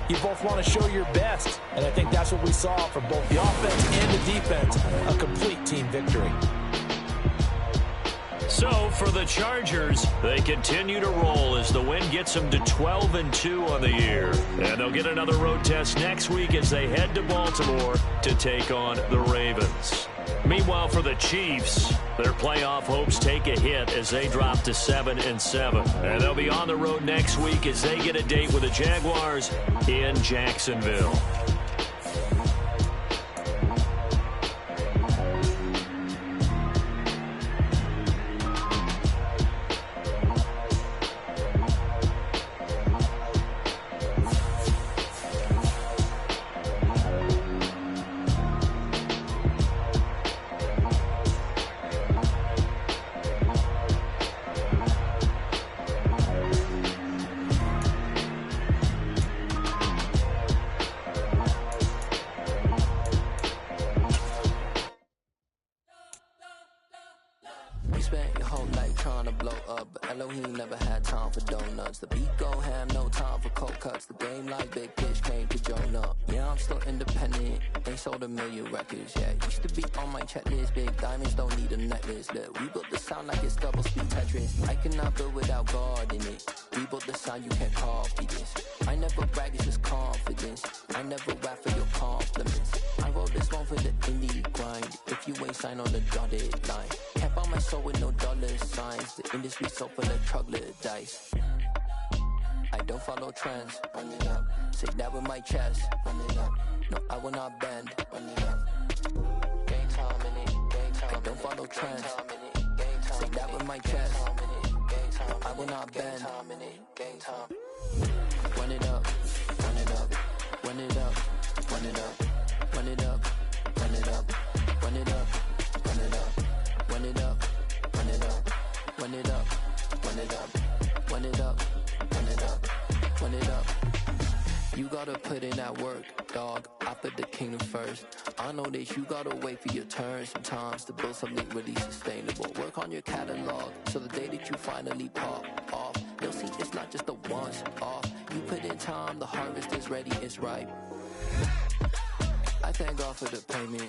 you both want to show your best. And I think that's what we saw from both the offense and the defense, a complete team victory. So, for the Chargers, they continue to roll as the win gets them to 12-2 on the year. And they'll get another road test next week as they head to Baltimore to take on the Ravens. Meanwhile, for the Chiefs, their playoff hopes take a hit as they drop to 7-7. And they'll be on the road next week as they get a date with the Jaguars in Jacksonville. Spent your whole life trying to blow up, but Elohim never had time for donuts. The beat go ham, no time for cold cuts. The game like Big Pitch came to Jonah. Yeah, I'm still independent, ain't sold 1 million records yet. Used to be on my checklist, big diamonds don't need a necklace. Look, we built the sound like it's double speed Tetris. I cannot build without God in it. We built the sound, you can't copy this. I never brag, it's just confidence. I never rap for your compliments. I wrote this one for the indie grind. If you ain't signed on the dotted line, can't buy my soul with no dollar signs. The industry so full of troglodytes. I don't follow trends. Run it up. Say that with my chest. Run it up. No, I will not bend. Run it up. Game time in it. Game time. I don't follow trends. Say that with my chest. No, I will not bend. Game time. Run it up. Run it up. Run it up. Run it up. Run it up. Run it up. Run it up. Run it up. Run it up. Run it up. Run it up. Run it up. Run it up. Run it up. Run it up. You gotta put in that work, dog. I put the kingdom first. I know that you gotta wait for your turn sometimes to build something really sustainable. Work on your catalog so the day that you finally pop off, you'll see it's not just a once off. You put in time, the harvest is ready, it's ripe. I thank God for the payment.